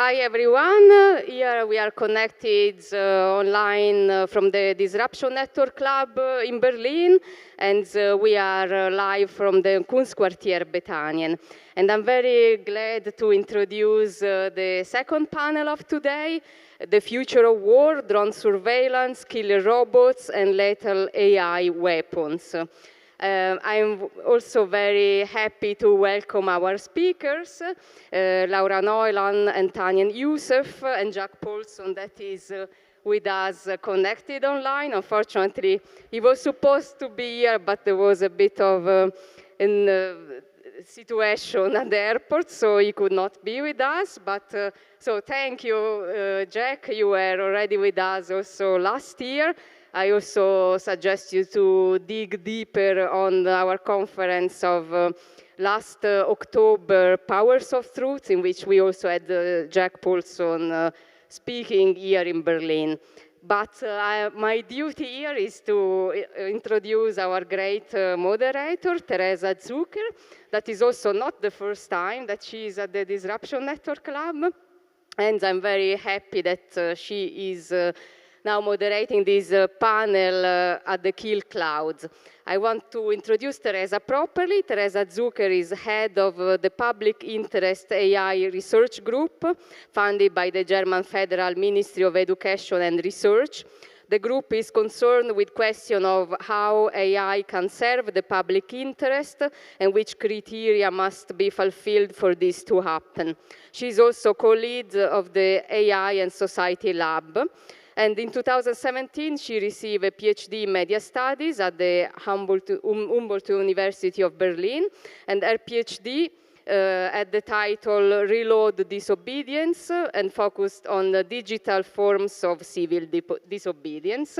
Hi everyone, here we are connected online from the Disruption Network Club in Berlin, and we are live from the Kunstquartier Bethanien. And I'm very glad to introduce the second panel of today, The Future of War, Drone Surveillance, Killer Robots, and Lethal AI Weapons. I'm also very happy to welcome our speakers, Laura Nolan and Taniel Yusef, and Jack Poulson that is with us connected online. Unfortunately, he was supposed to be here, but there was a bit of a situation at the airport, so he could not be with us. But so thank you, Jack. You were already with us also last year. I also suggest you to dig deeper on our conference of last October, Powers of Truth, in which we also had Jack Poulson speaking here in Berlin. But my duty here is to introduce our great moderator, Theresa Züger. That is also not the first time that she is at the Disruption Network Club. And I'm very happy that she is now moderating this panel at the Kill Clouds. I want to introduce Theresa properly. Theresa Züger is head of the Public Interest AI Research Group, funded by the German Federal Ministry of Education and Research. The group is concerned with question of how AI can serve the public interest and which criteria must be fulfilled for this to happen. She is also co-lead of the AI and Society Lab. And in 2017, she received a PhD in Media Studies at the Humboldt University of Berlin. And her PhD had the title Reload Disobedience and focused on the digital forms of civil disobedience.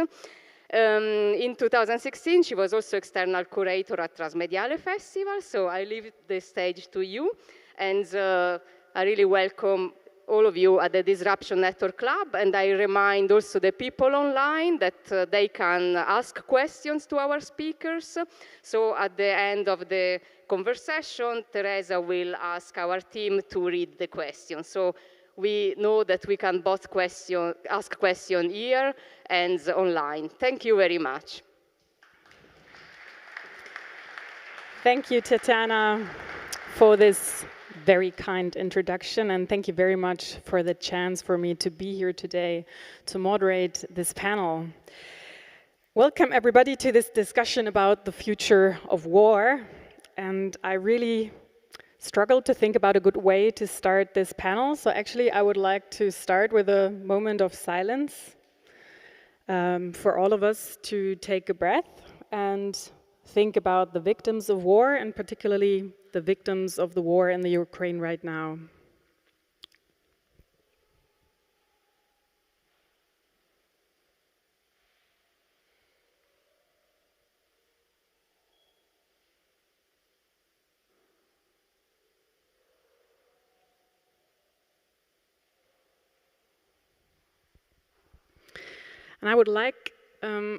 In 2016, she was also external curator at Transmediale Festival. So I leave the stage to you. And I really welcome all of you at the Disruption Network Club, and I remind also the people online that they can ask questions to our speakers. So at the end of the conversation, Theresa will ask our team to read the questions. So we know that we can both ask questions here and online. Thank you very much. Thank you, Tatiana, for this very kind introduction, and thank you very much for the chance for me to be here today to moderate this panel. Welcome everybody to this discussion about the future of war, and I really struggled to think about a good way to start this panel, so actually I would like to start with a moment of silence for all of us to take a breath and think about the victims of war, and particularly the victims of the war in the Ukraine right now. And I would like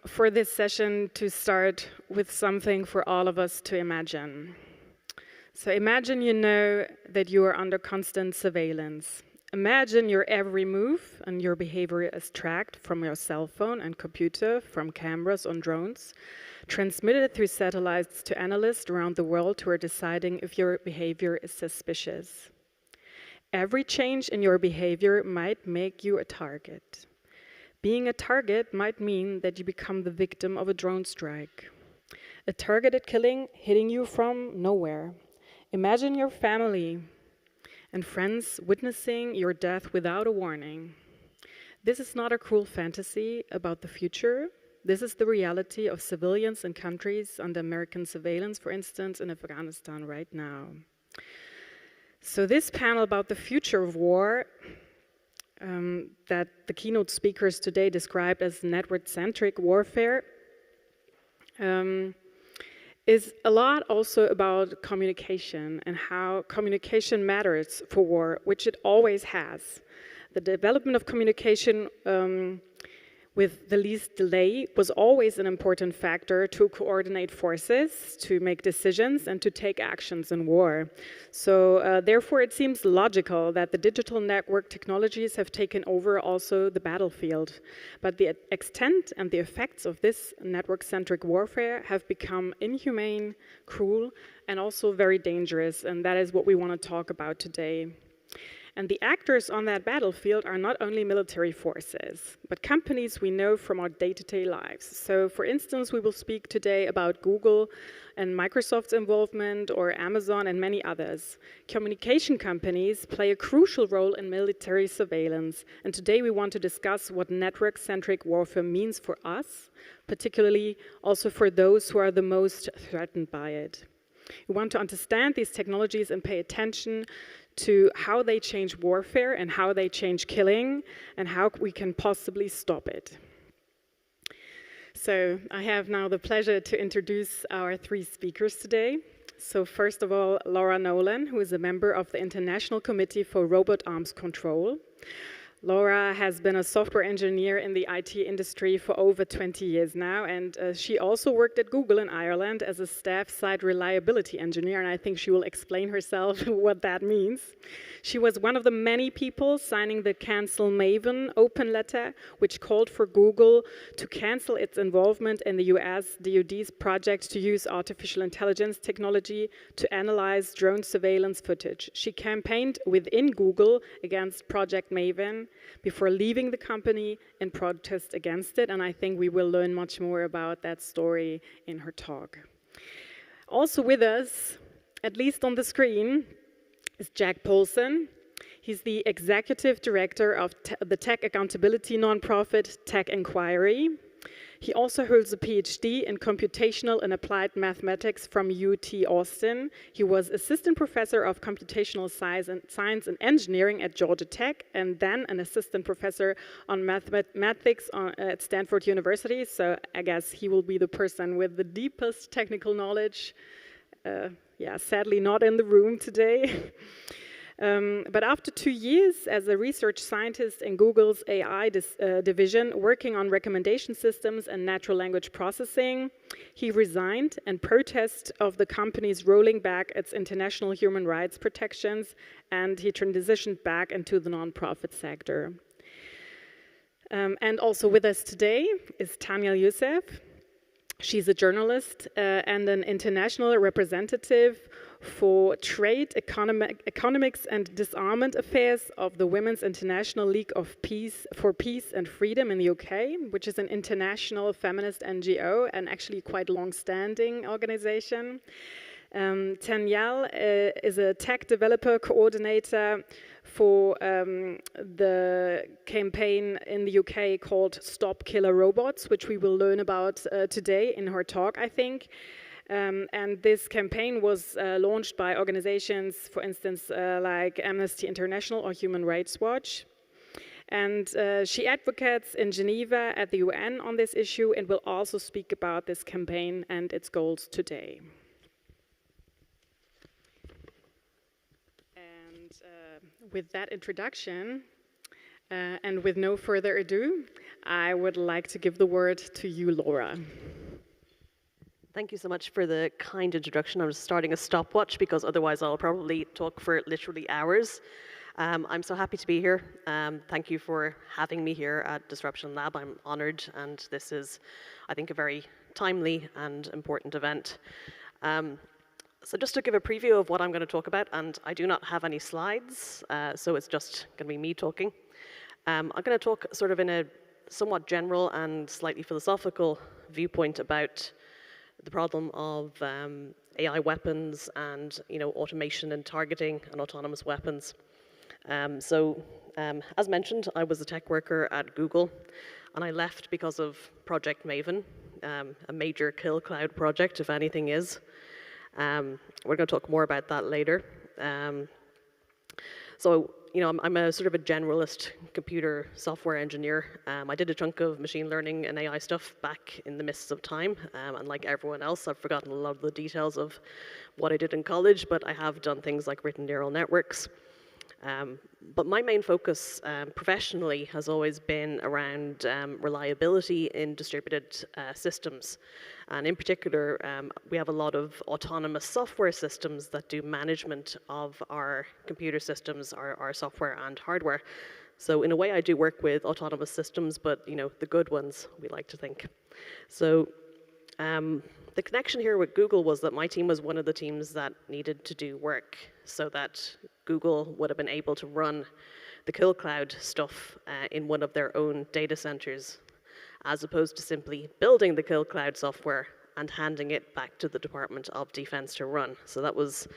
for this session to start with something for all of us to imagine. So imagine you know that you are under constant surveillance. Imagine your every move and your behavior is tracked from your cell phone and computer, from cameras on drones, transmitted through satellites to analysts around the world who are deciding if your behavior is suspicious. Every change in your behavior might make you a target. Being a target might mean that you become the victim of a drone strike. A targeted killing hitting you from nowhere. Imagine your family and friends witnessing your death without a warning. This is not a cruel fantasy about the future. This is the reality of civilians in countries under American surveillance, for instance, in Afghanistan right now. So this panel about the future of war that the keynote speakers today described as network-centric warfare is a lot also about communication and how communication matters for war, which it always has. The development of communication with the least delay was always an important factor to coordinate forces, to make decisions, and to take actions in war. So therefore, it seems logical that the digital network technologies have taken over also the battlefield. But the extent and the effects of this network-centric warfare have become inhumane, cruel, and also very dangerous, and that is what we want to talk about today. And the actors on that battlefield are not only military forces, but companies we know from our day-to-day lives. So for instance, we will speak today about Google and Microsoft's involvement, or Amazon and many others. Communication companies play a crucial role in military surveillance. And today we want to discuss what network-centric warfare means for us, particularly also for those who are the most threatened by it. We want to understand these technologies and pay attention to how they change warfare and how they change killing and how we can possibly stop it. So I have now the pleasure to introduce our three speakers today. So first of all, Laura Nolan, who is a member of the International Committee for Robot Arms Control. Laura has been a software engineer in the IT industry for over 20 years now, and she also worked at Google in Ireland as a staff-side reliability engineer, and I think she will explain herself what that means. She was one of the many people signing the Cancel Maven open letter, which called for Google to cancel its involvement in the US DoD's project to use artificial intelligence technology to analyze drone surveillance footage. She campaigned within Google against Project Maven before leaving the company in protest against it, and I think we will learn much more about that story in her talk. Also with us, at least on the screen, is Jack Poulson. He's the executive director of the tech accountability nonprofit Tech Inquiry. He also holds a PhD in computational and applied mathematics from UT Austin. He was assistant professor of computational science and engineering at Georgia Tech, and then an assistant professor on mathematics at Stanford University. So I guess he will be the person with the deepest technical knowledge. Yeah, sadly not in the room today. But after 2 years as a research scientist in Google's AI division, working on recommendation systems and natural language processing, he resigned in protest of the company's rolling back its international human rights protections, and he transitioned back into the nonprofit sector. And also with us today is Taniel Yusef. She's a journalist and an international representative for trade, economics and disarmament affairs of the Women's International League for Peace and Freedom in the UK, which is an international feminist NGO and actually quite long-standing organization. Tanjal is a tech developer coordinator for the campaign in the UK called Stop Killer Robots, which we will learn about today in her talk, I think. And this campaign was launched by organizations, for instance, like Amnesty International or Human Rights Watch. And she advocates in Geneva at the UN on this issue and will also speak about this campaign and its goals today. And with that introduction, and with no further ado, I would like to give the word to you, Laura. Thank you so much for the kind introduction. I'm just starting a stopwatch because otherwise I'll probably talk for literally hours. I'm so happy to be here. Thank you for having me here at Disruption Lab. I'm honored, and this is, I think, a very timely and important event. So just to give a preview of what I'm going to talk about, and I do not have any slides, so it's just going to be me talking. I'm going to talk sort of in a somewhat general and slightly philosophical viewpoint about the problem of AI weapons and automation and targeting and autonomous weapons. As mentioned, I was a tech worker at Google, and I left because of Project Maven, a major kill cloud project, if anything is. We're going to talk more about that later. I'm a sort of a generalist computer software engineer. I did a chunk of machine learning and AI stuff back in the mists of time, and like everyone else, I've forgotten a lot of the details of what I did in college, but I have done things like written neural networks. But my main focus professionally has always been around reliability in distributed systems. And in particular, we have a lot of autonomous software systems that do management of our computer systems, our software and hardware. So in a way, I do work with autonomous systems, but the good ones, we like to think. So the connection here with Google was that my team was one of the teams that needed to do work so that Google would have been able to run the kill cloud stuff in one of their own data centers, as opposed to simply building the kill cloud software and handing it back to the Department of Defense to run. So that was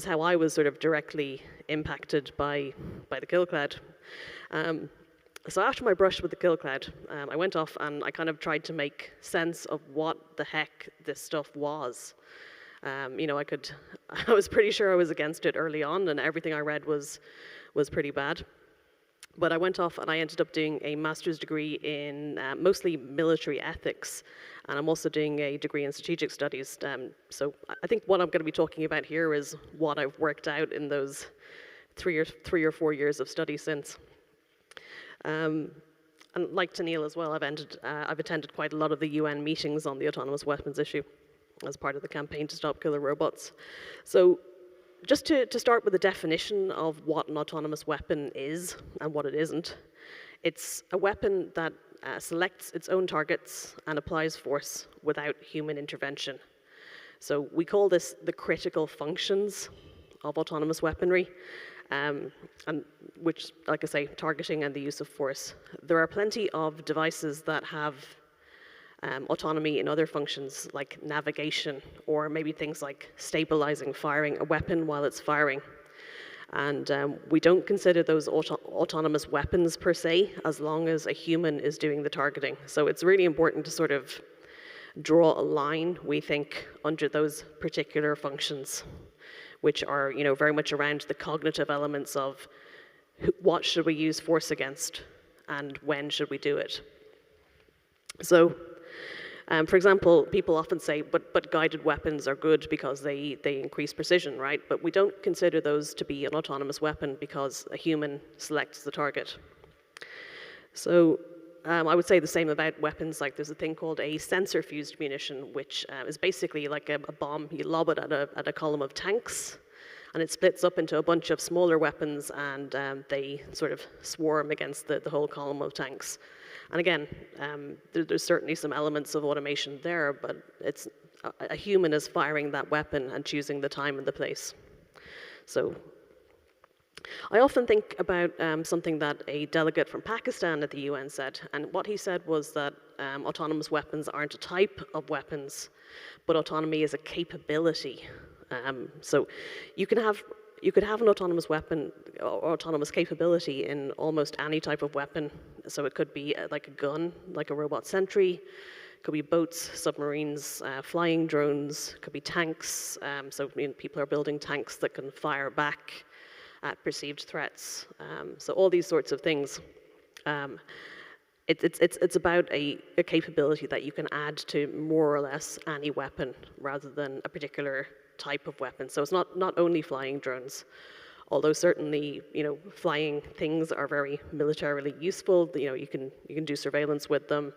how I was sort of directly impacted by the kill cloud. So after my brush with the kill cloud, I went off and I kind of tried to make sense of what the heck this stuff was. I was pretty sure I was against it early on, and everything I read was pretty bad. But I went off and I ended up doing a master's degree in mostly military ethics, and I'm also doing a degree in strategic studies. So I think what I'm going to be talking about here is what I've worked out in those three or 4 years of study since. And like Taniel as well, I've attended quite a lot of the UN meetings on the autonomous weapons issue as part of the campaign to stop killer robots. So just to start with the definition of what an autonomous weapon is and what it isn't, it's a weapon that selects its own targets and applies force without human intervention. So we call this the critical functions of autonomous weaponry. And which, like I say, targeting and the use of force. There are plenty of devices that have autonomy in other functions, like navigation, or maybe things like stabilizing, firing a weapon while it's firing. And we don't consider those autonomous weapons per se, as long as a human is doing the targeting. So it's really important to sort of draw a line, we think, under those particular functions, which are, very much around the cognitive elements of what should we use force against and when should we do it. So, for example, people often say, but guided weapons are good because they increase precision, right? But we don't consider those to be an autonomous weapon because a human selects the target. So, I would say the same about weapons. Like there's a thing called a sensor-fused munition, which is basically like a bomb. You lob it at a column of tanks, and it splits up into a bunch of smaller weapons, and they sort of swarm against the whole column of tanks. And again, there's certainly some elements of automation there, but it's a human is firing that weapon and choosing the time and the place. So I often think about something that a delegate from Pakistan at the UN said, and what he said was that autonomous weapons aren't a type of weapons, but autonomy is a capability. So you could have an autonomous weapon or autonomous capability in almost any type of weapon. So it could be like a gun, like a robot sentry. It could be boats, submarines, flying drones. It could be tanks. So people are building tanks that can fire back at perceived threats. So all these sorts of things. It's about a capability that you can add to more or less any weapon rather than a particular type of weapon. So it's not only flying drones, although certainly flying things are very militarily useful. You can do surveillance with them,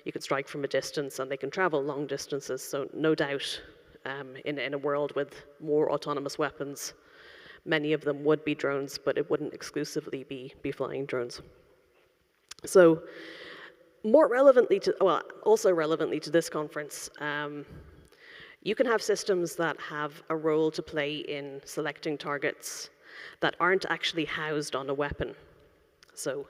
you can strike from a distance, and they can travel long distances. So no doubt, in a world with more autonomous weapons, many of them would be drones, but it wouldn't exclusively be flying drones. So also relevantly to this conference, you can have systems that have a role to play in selecting targets that aren't actually housed on a weapon. So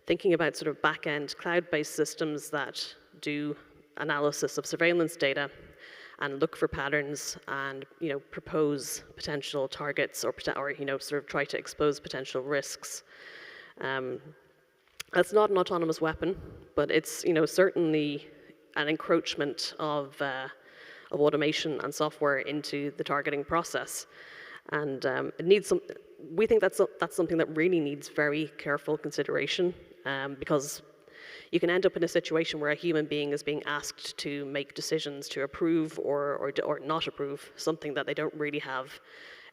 thinking about sort of back-end cloud-based systems that do analysis of surveillance data and look for patterns and propose potential targets or sort of try to expose potential risks. That's not an autonomous weapon, but it's certainly an encroachment of automation and software into the targeting process, and we think that's something that really needs very careful consideration, because you can end up in a situation where a human being is being asked to make decisions to approve or not approve something that they don't really have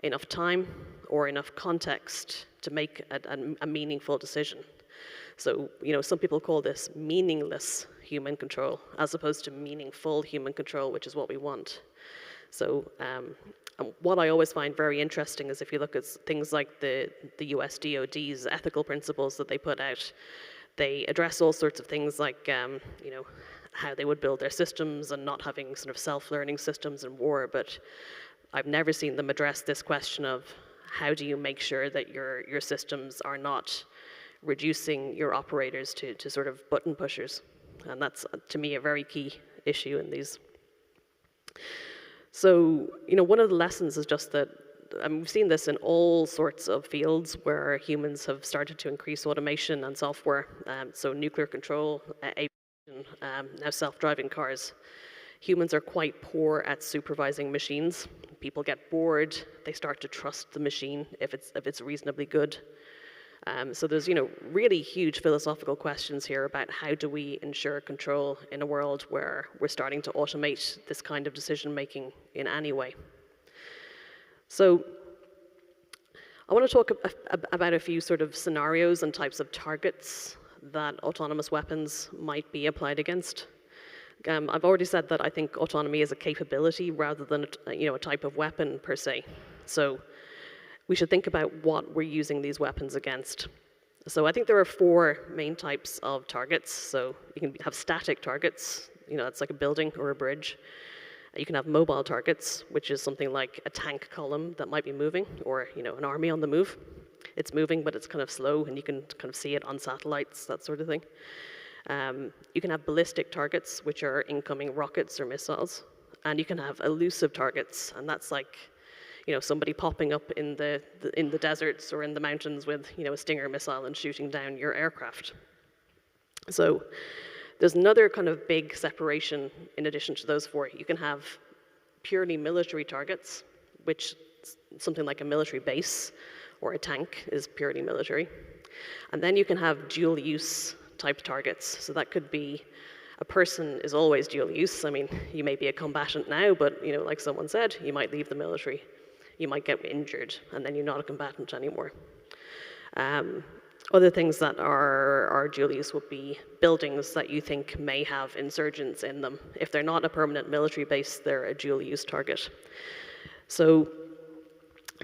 enough time or enough context to make a meaningful decision. So, some people call this meaningless human control as opposed to meaningful human control, which is what we want. So what I always find very interesting is if you look at things like the US DoD's ethical principles that they put out, they address all sorts of things like, how they would build their systems and not having sort of self-learning systems in war, but I've never seen them address this question of how do you make sure that your systems are not reducing your operators to sort of button pushers. And that's, to me, a very key issue in these. So, one of the lessons is just that, we've seen this in all sorts of fields where humans have started to increase automation and software. So nuclear control, aviation, now self-driving cars. Humans are quite poor at supervising machines. People get bored. They start to trust the machine if it's reasonably good. So there's, really huge philosophical questions here about how do we ensure control in a world where we're starting to automate this kind of decision-making in any way. So I want to talk about a few sort of scenarios and types of targets that autonomous weapons might be applied against. I've already said that I think autonomy is a capability rather than a type of weapon per se. So we should think about what we're using these weapons against. So I think there are 4 main types of targets. So you can have static targets, that's like a building or a bridge. You can have mobile targets, which is something like a tank column that might be moving, or an army on the move. It's moving, but it's kind of slow, and you can kind of see it on satellites, that sort of thing. You can have ballistic targets, which are incoming rockets or missiles. And you can have elusive targets, and that's like somebody popping up in the deserts or in the mountains with a Stinger missile and shooting down your aircraft. So there's another kind of big separation in addition to those 4. You can have purely military targets, which something like a military base or a tank is purely military. And then you can have dual use type targets. So that could be a person is always dual use. I mean, you may be a combatant now, but like someone said, you might leave the military. You might get injured, and then you're not a combatant anymore. Other things that are dual use would be buildings that you think may have insurgents in them. If they're not a permanent military base, they're a dual use target. So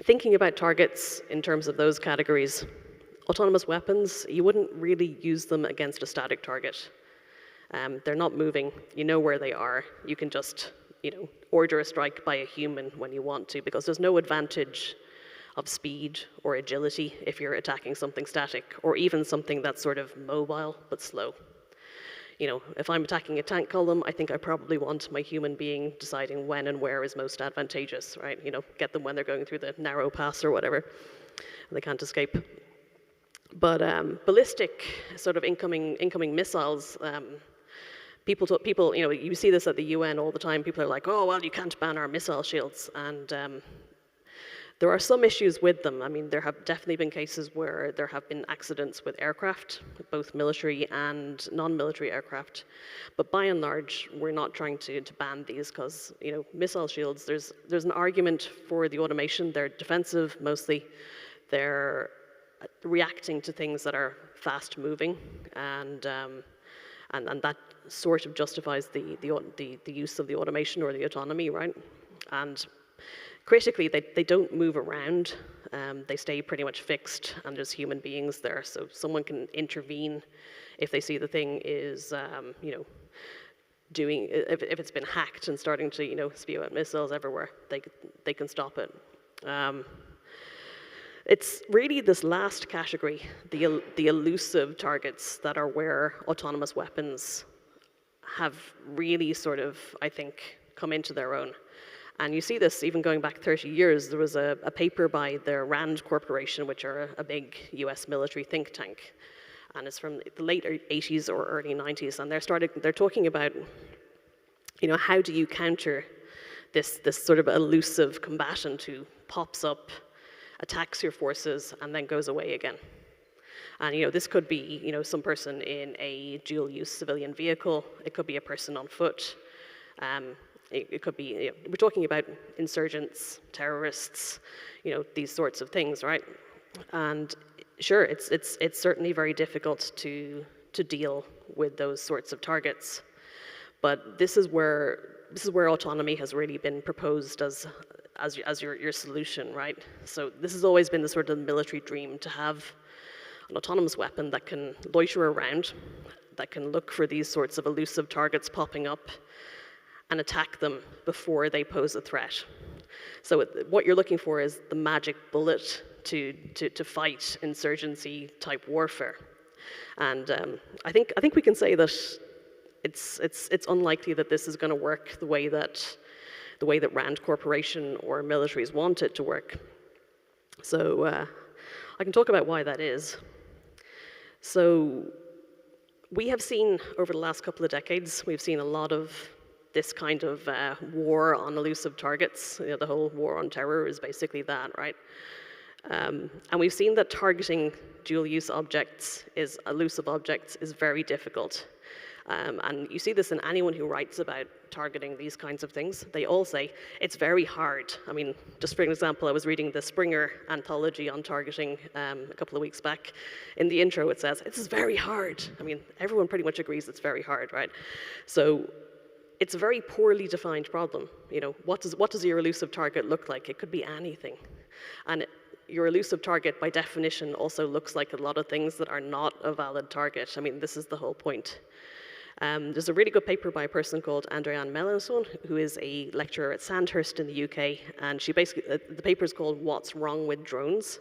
thinking about targets in terms of those categories, autonomous weapons, you wouldn't really use them against a static target. They're not moving. You know where they are. You can just order a strike by a human when you want to, because there's no advantage of speed or agility if you're attacking something static, or even something that's sort of mobile but slow. If I'm attacking a tank column, I think I probably want my human being deciding when and where is most advantageous, right? Get them when they're going through the narrow pass or whatever, and they can't escape. But ballistic sort of incoming missiles, people, you see this at the UN all the time. People are like, oh, well, you can't ban our missile shields. And there are some issues with them. I mean, there have definitely been cases where there have been accidents with aircraft, both military and non-military aircraft. But by and large, we're not trying to ban these because, missile shields, there's an argument for the automation. They're defensive mostly. They're reacting to things that are fast moving, and that sort of justifies the use of the automation or the autonomy, right? And critically, they don't move around. They stay pretty much fixed, and there's human beings there, so someone can intervene if they see the thing is, if it's been hacked and starting to, spew out missiles everywhere, they can stop it. It's really this last category, the elusive targets, that are where autonomous weapons have really sort of, I think, come into their own. And you see this even going back 30 years. There was a paper by the RAND Corporation, which are a big US military think tank. And it's from the late 80s or early 90s. And they're talking about, how do you counter this sort of elusive combatant who pops up, attacks your forces, and then goes away again. And this could be some person in a dual-use civilian vehicle. It could be a person on foot. It could be, we're talking about insurgents, terrorists, these sorts of things, right? And sure, it's certainly very difficult to deal with those sorts of targets. But this is where autonomy has really been proposed as your solution, right? So this has always been the sort of military dream, to have an autonomous weapon that can loiter around, that can look for these sorts of elusive targets popping up and attack them before they pose a threat. So what you're looking for is the magic bullet to fight insurgency type warfare. And I think we can say that it's unlikely that this is going to work the way that Rand Corporation or militaries want it to work. So I can talk about why that is. So we have seen over the last couple of decades, we've seen a lot of this kind of war on elusive targets. The whole war on terror is basically that, right? And we've seen that targeting dual-use objects, elusive objects, is very difficult. And you see this in anyone who writes about targeting these kinds of things. They all say, it's very hard. I mean, just for an example, I was reading the Springer anthology on targeting a couple of weeks back. In the intro, it says, it's very hard. I mean, everyone pretty much agrees it's very hard, right? So it's a very poorly defined problem. What does your elusive target look like? It could be anything. And your elusive target, by definition, also looks like a lot of things that are not a valid target. I mean, this is the whole point. There's a really good paper by a person called Mellon, who is a lecturer at Sandhurst in the UK, and she basically, the paper is called What's Wrong with Drones?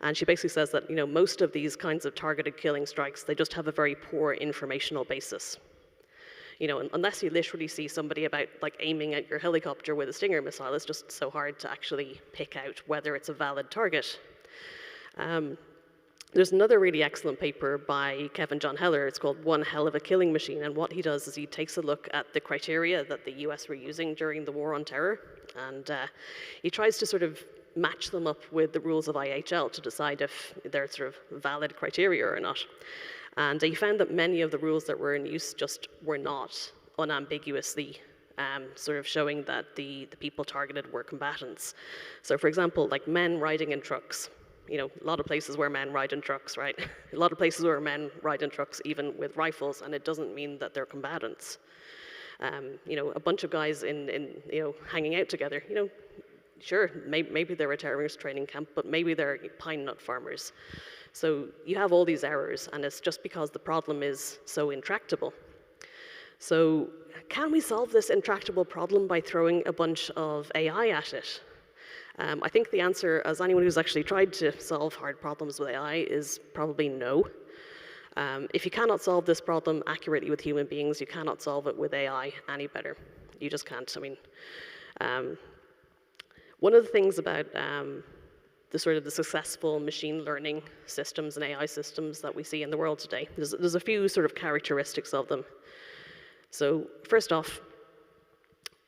And she basically says that most of these kinds of targeted killing strikes, they just have a very poor informational basis. Unless you literally see somebody about aiming at your helicopter with a Stinger missile, it's just so hard to actually pick out whether it's a valid target. There's another really excellent paper by Kevin John Heller. It's called One Hell of a Killing Machine. And what he does is he takes a look at the criteria that the US were using during the war on terror. And he tries to sort of match them up with the rules of IHL to decide if they're sort of valid criteria or not. And he found that many of the rules that were in use just were not unambiguously sort of showing that the people targeted were combatants. So for example, men riding in trucks. A lot of places where men ride in trucks, right? A lot of places where men ride in trucks even with rifles, and it doesn't mean that they're combatants. A bunch of guys in hanging out together, sure, maybe they're a terrorist training camp, but maybe they're pine nut farmers. So you have all these errors, and it's just because the problem is so intractable. So can we solve this intractable problem by throwing a bunch of AI at it? I think the answer, as anyone who's actually tried to solve hard problems with AI, is probably no. If you cannot solve this problem accurately with human beings, you cannot solve it with AI any better. You just can't. I mean, one of the things about the successful machine learning systems and AI systems that we see in the world today, there's a few sort of characteristics of them. So first off,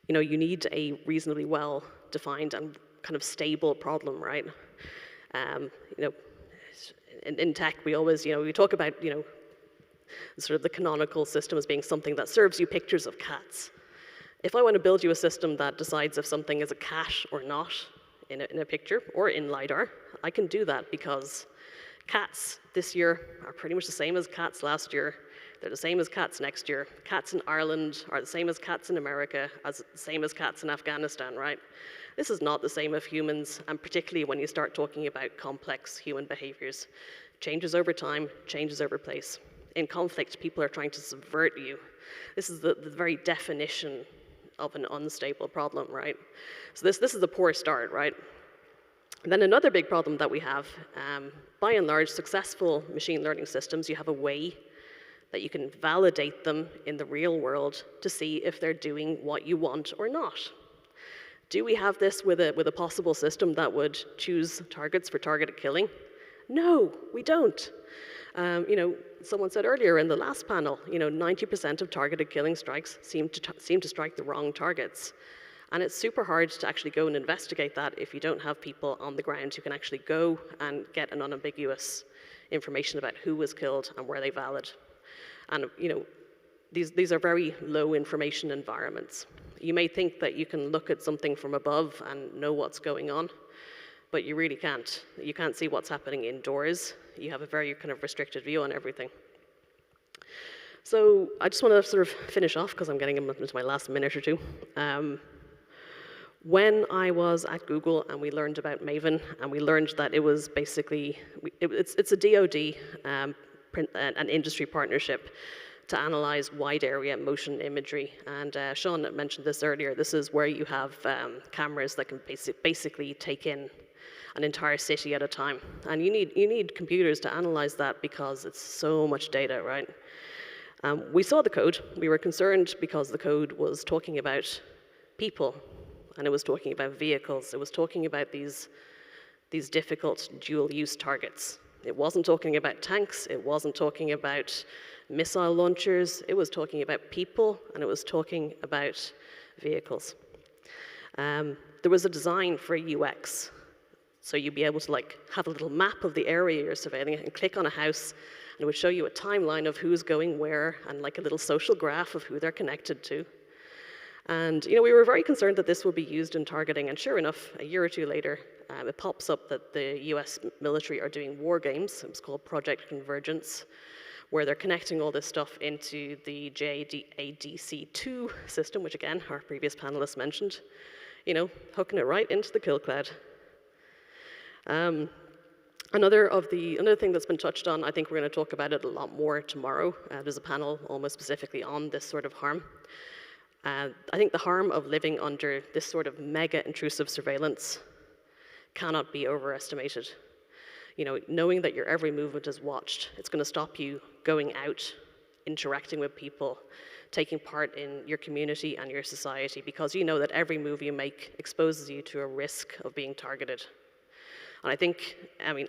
you need a reasonably well-defined and kind of stable problem, right? In tech, we always, we talk about, sort of the canonical system as being something that serves you pictures of cats. If I want to build you a system that decides if something is a cat or not in a picture or in LiDAR, I can do that because cats this year are pretty much the same as cats last year. They're the same as cats next year. Cats in Ireland are the same as cats in America, the same as cats in Afghanistan, right? This is not the same of humans, and particularly when you start talking about complex human behaviors. Changes over time, changes over place. In conflict, people are trying to subvert you. This is the very definition of an unstable problem, right? So this is a poor start, right? And then another big problem that we have, by and large, successful machine learning systems, you have a way that you can validate them in the real world to see if they're doing what you want or not. Do we have this with a possible system that would choose targets for targeted killing? No, we don't. Someone said earlier in the last panel, 90% of targeted killing strikes seem to strike the wrong targets. And it's super hard to actually go and investigate that if you don't have people on the ground who can actually go and get an unambiguous information about who was killed and were they valid. And these are very low information environments. You may think that you can look at something from above and know what's going on, but you really can't. You can't see what's happening indoors. You have a very kind of restricted view on everything. So I just want to sort of finish off, because I'm getting into my last minute or two. When I was at Google and we learned about Maven, and we learned that it was basically, it's a DoD, an industry partnership to analyze wide area motion imagery. And Sean mentioned this earlier. This is where you have cameras that can basically take in an entire city at a time. And you need computers to analyze that, because it's so much data, right? We saw the code. We were concerned because the code was talking about people, and it was talking about vehicles. It was talking about these difficult dual-use targets. It wasn't talking about tanks. It wasn't talking about missile launchers. It was talking about people, and it was talking about vehicles. There was a design for UX. So you'd be able to have a little map of the area you're surveilling and click on a house, and it would show you a timeline of who's going where, and a little social graph of who they're connected to. And we were very concerned that this would be used in targeting, and sure enough, a year or two later, it pops up that the US military are doing war games. It was called Project Convergence, where they're connecting all this stuff into the JADC2 system, which again, our previous panelists mentioned, hooking it right into the kill cloud. Another thing that's been touched on, I think we're going to talk about it a lot more tomorrow. There's a panel almost specifically on this sort of harm. I think the harm of living under this sort of mega intrusive surveillance cannot be overestimated. Knowing that your every movement is watched, it's going to stop you going out, interacting with people, taking part in your community and your society, because you know that every move you make exposes you to a risk of being targeted. And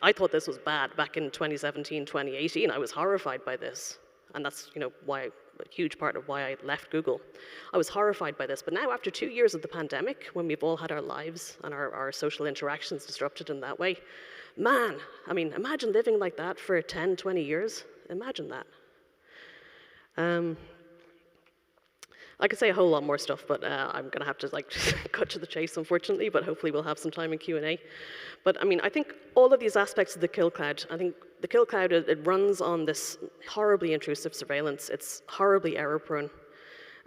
I thought this was bad back in 2017, 2018. I was horrified by this. And that's, why a huge part of why I left Google. I was horrified by this. But now, after 2 years of the pandemic, when we've all had our lives and our social interactions disrupted in that way, man, imagine living like that for 10, 20 years. Imagine that. I could say a whole lot more stuff, but I'm going to have to cut to the chase, unfortunately, but hopefully we'll have some time in Q&A. But I think all of these aspects of the kill cloud, I think the kill cloud, it runs on this horribly intrusive surveillance. It's horribly error prone,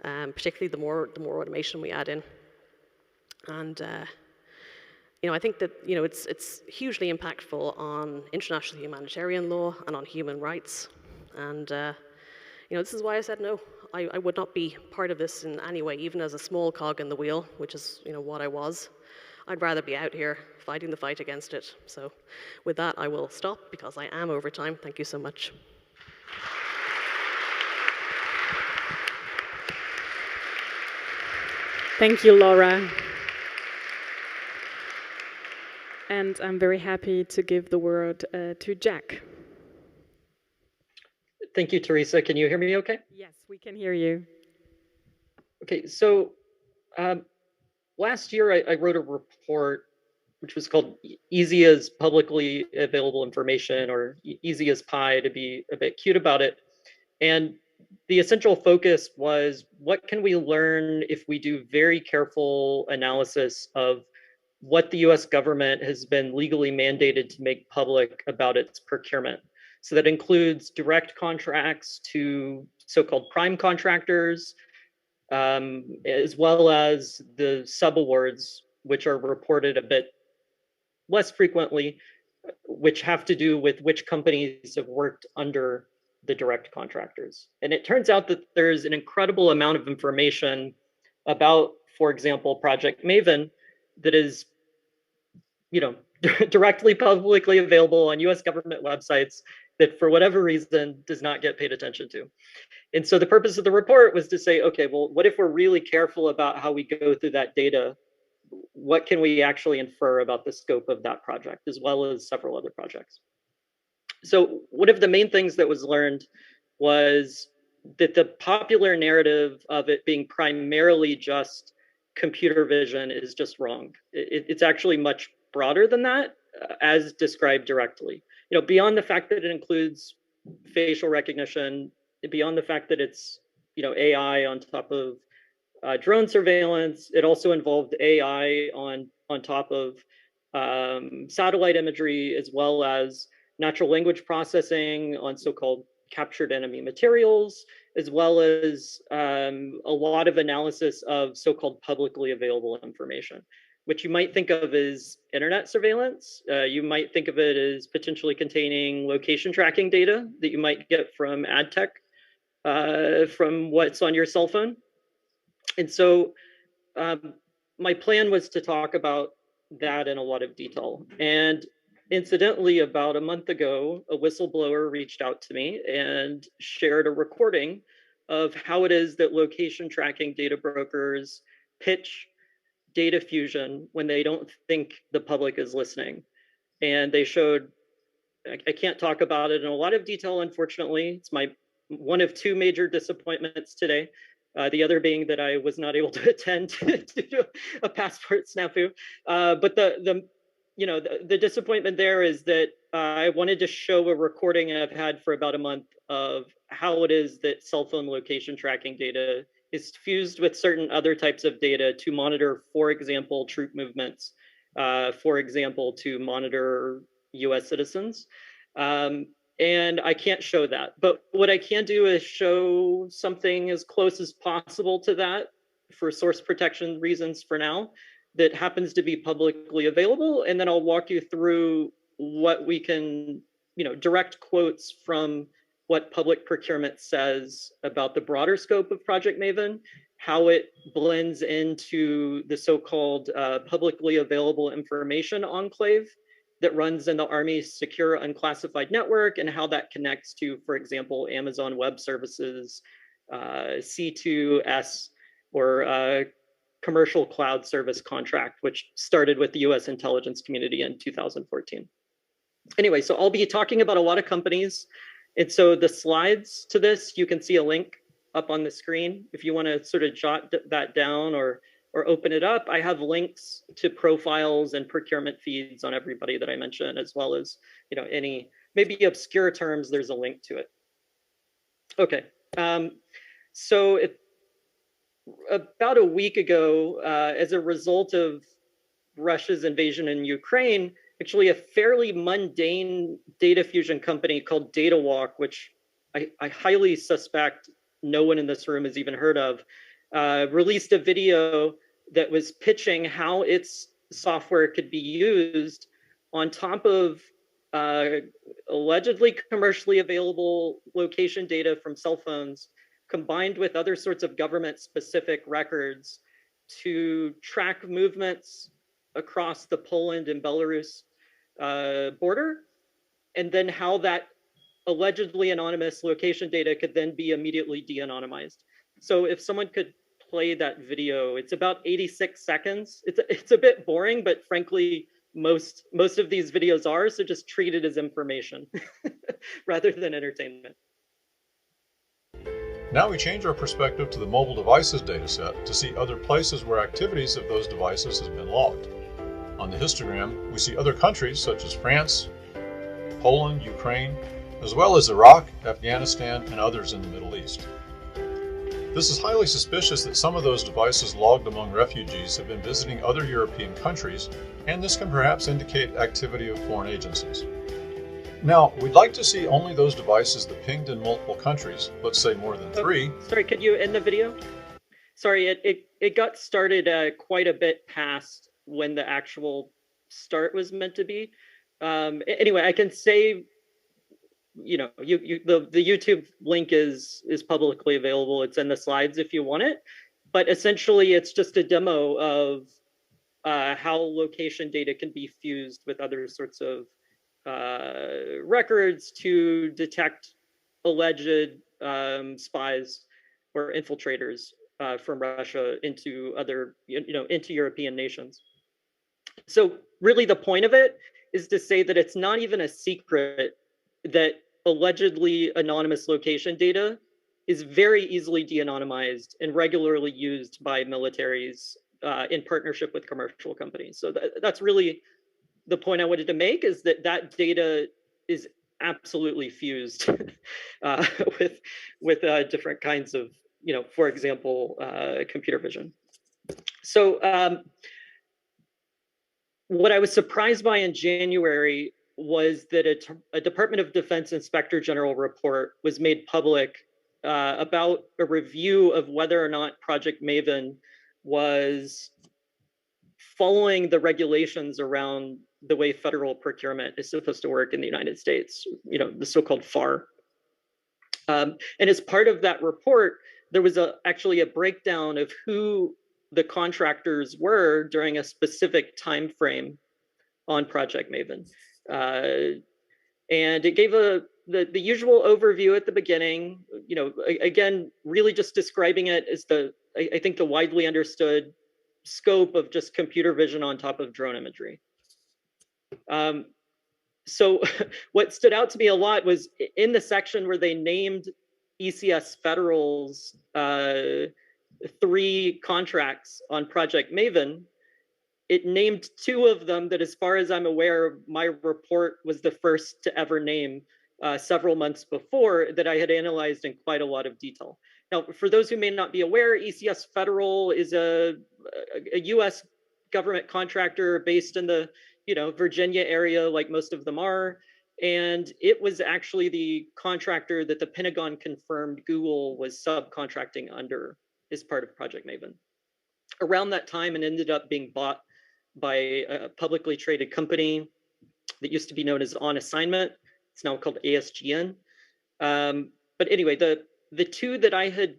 particularly the more automation we add in. And I think that it's hugely impactful on international humanitarian law and on human rights. And this is why I said no. I would not be part of this in any way, even as a small cog in the wheel, which is what I was. I'd rather be out here fighting the fight against it. So with that, I will stop, because I am over time. Thank you so much. Thank you, Laura. And I'm very happy to give the word to Jack. Thank you, Theresa. Can you hear me okay? Yes, we can hear you. Okay, so last year I wrote a report which was called Easy as Publicly Available Information, or Easy as Pie, to be a bit cute about it. And the essential focus was, what can we learn if we do very careful analysis of what the US government has been legally mandated to make public about its procurement? So that includes direct contracts to so-called prime contractors, as well as the subawards, which are reported a bit less frequently, which have to do with which companies have worked under the direct contractors. And it turns out that there's an incredible amount of information about, for example, Project Maven that is, directly publicly available on US government websites that for whatever reason does not get paid attention to. And so the purpose of the report was to say, okay, well, what if we're really careful about how we go through that data? What can we actually infer about the scope of that project, as well as several other projects? So one of the main things that was learned was that the popular narrative of it being primarily just computer vision is just wrong. It's actually much broader than that, as described directly. Beyond the fact that it includes facial recognition, beyond the fact that it's AI on top of drone surveillance. It also involved AI on top of satellite imagery, as well as natural language processing on so-called captured enemy materials, as well as a lot of analysis of so-called publicly available information, which you might think of as internet surveillance. You might think of it as potentially containing location tracking data that you might get from ad tech, from what's on your cell phone. And so my plan was to talk about that in a lot of detail. And incidentally, about a month ago, a whistleblower reached out to me and shared a recording of how it is that location tracking data brokers pitch data fusion when they don't think the public is listening. And they showed, I can't talk about it in a lot of detail, unfortunately. It's my one of two major disappointments today. The other being that I was not able to attend to a passport snafu. But the disappointment there is that I wanted to show a recording I've had for about a month of how it is that cell phone location tracking data is fused with certain other types of data to monitor, for example, troop movements, for example, to monitor US citizens. And I can't show that. But what I can do is show something as close as possible to that for source protection reasons for now, that happens to be publicly available. And then I'll walk you through what we can, direct quotes from what public procurement says about the broader scope of Project Maven, how it blends into the so-called publicly available information enclave that runs in the Army's secure unclassified network, and how that connects to, for example, Amazon Web Services, C2S, or commercial cloud service contract, which started with the US intelligence community in 2014. Anyway, so I'll be talking about a lot of companies. And so the slides to this, you can see a link up on the screen. If you want to sort of jot that down or open it up, I have links to profiles and procurement feeds on everybody that I mentioned, as well as, any maybe obscure terms, there's a link to it. Okay, so about a week ago, as a result of Russia's invasion in Ukraine, actually a fairly mundane data fusion company called DataWalk, which I highly suspect no one in this room has even heard of, released a video that was pitching how its software could be used on top of allegedly commercially available location data from cell phones, combined with other sorts of government-specific records to track movements across the Poland and Belarus border, and then how that allegedly anonymous location data could then be immediately de-anonymized. So if someone could play that video, it's about 86 seconds. It's a bit boring, but frankly, most of these videos are, so just treat it as information rather than entertainment. Now we change our perspective to the mobile devices dataset to see other places where activities of those devices has been logged. On the histogram, we see other countries such as France, Poland, Ukraine, as well as Iraq, Afghanistan, and others in the Middle East. This is highly suspicious that some of those devices logged among refugees have been visiting other European countries, and this can perhaps indicate activity of foreign agencies. Now, we'd like to see only those devices that pinged in multiple countries, let's say more than 3. Sorry, could you end the video? Sorry, it got started quite a bit past when the actual start was meant to be. Anyway, I can say, the YouTube link is publicly available. It's in the slides if you want it. But essentially, it's just a demo of how location data can be fused with other sorts of records to detect alleged spies or infiltrators from Russia into other, into European nations. So really the point of it is to say that it's not even a secret that allegedly anonymous location data is very easily de-anonymized and regularly used by militaries in partnership with commercial companies. So that's really the point I wanted to make, is that data is absolutely fused with different kinds of for example, computer vision. So what I was surprised by in January was that a Department of Defense Inspector General report was made public about a review of whether or not Project Maven was following the regulations around the way federal procurement is supposed to work in the United States, the so-called FAR. And as part of that report, there was actually a breakdown of who the contractors were during a specific time frame on Project Maven. And it gave the usual overview at the beginning, again, really just describing it as I think the widely understood scope of just computer vision on top of drone imagery. So what stood out to me a lot was in the section where they named ECS Federal's 3 contracts on Project Maven, it named 2 of them that, as far as I'm aware, my report was the first to ever name several months before, that I had analyzed in quite a lot of detail. Now, for those who may not be aware, ECS Federal is a US government contractor based in the Virginia area, like most of them are. And it was actually the contractor that the Pentagon confirmed Google was subcontracting under as part of Project Maven. Around that time, it ended up being bought by a publicly traded company that used to be known as On Assignment. It's now called ASGN. But anyway, the 2 that I had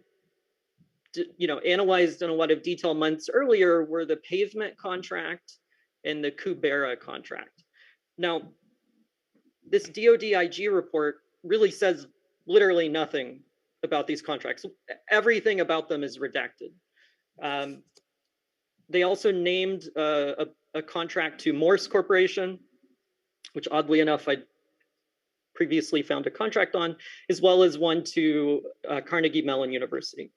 analyzed in a lot of detail months earlier were the Pavement contract and the Kubera contract. Now, this DoD IG report really says literally nothing about these contracts. Everything about them is redacted. They also named a contract to Morse Corporation, which oddly enough, I previously found a contract on, as well as one to Carnegie Mellon University.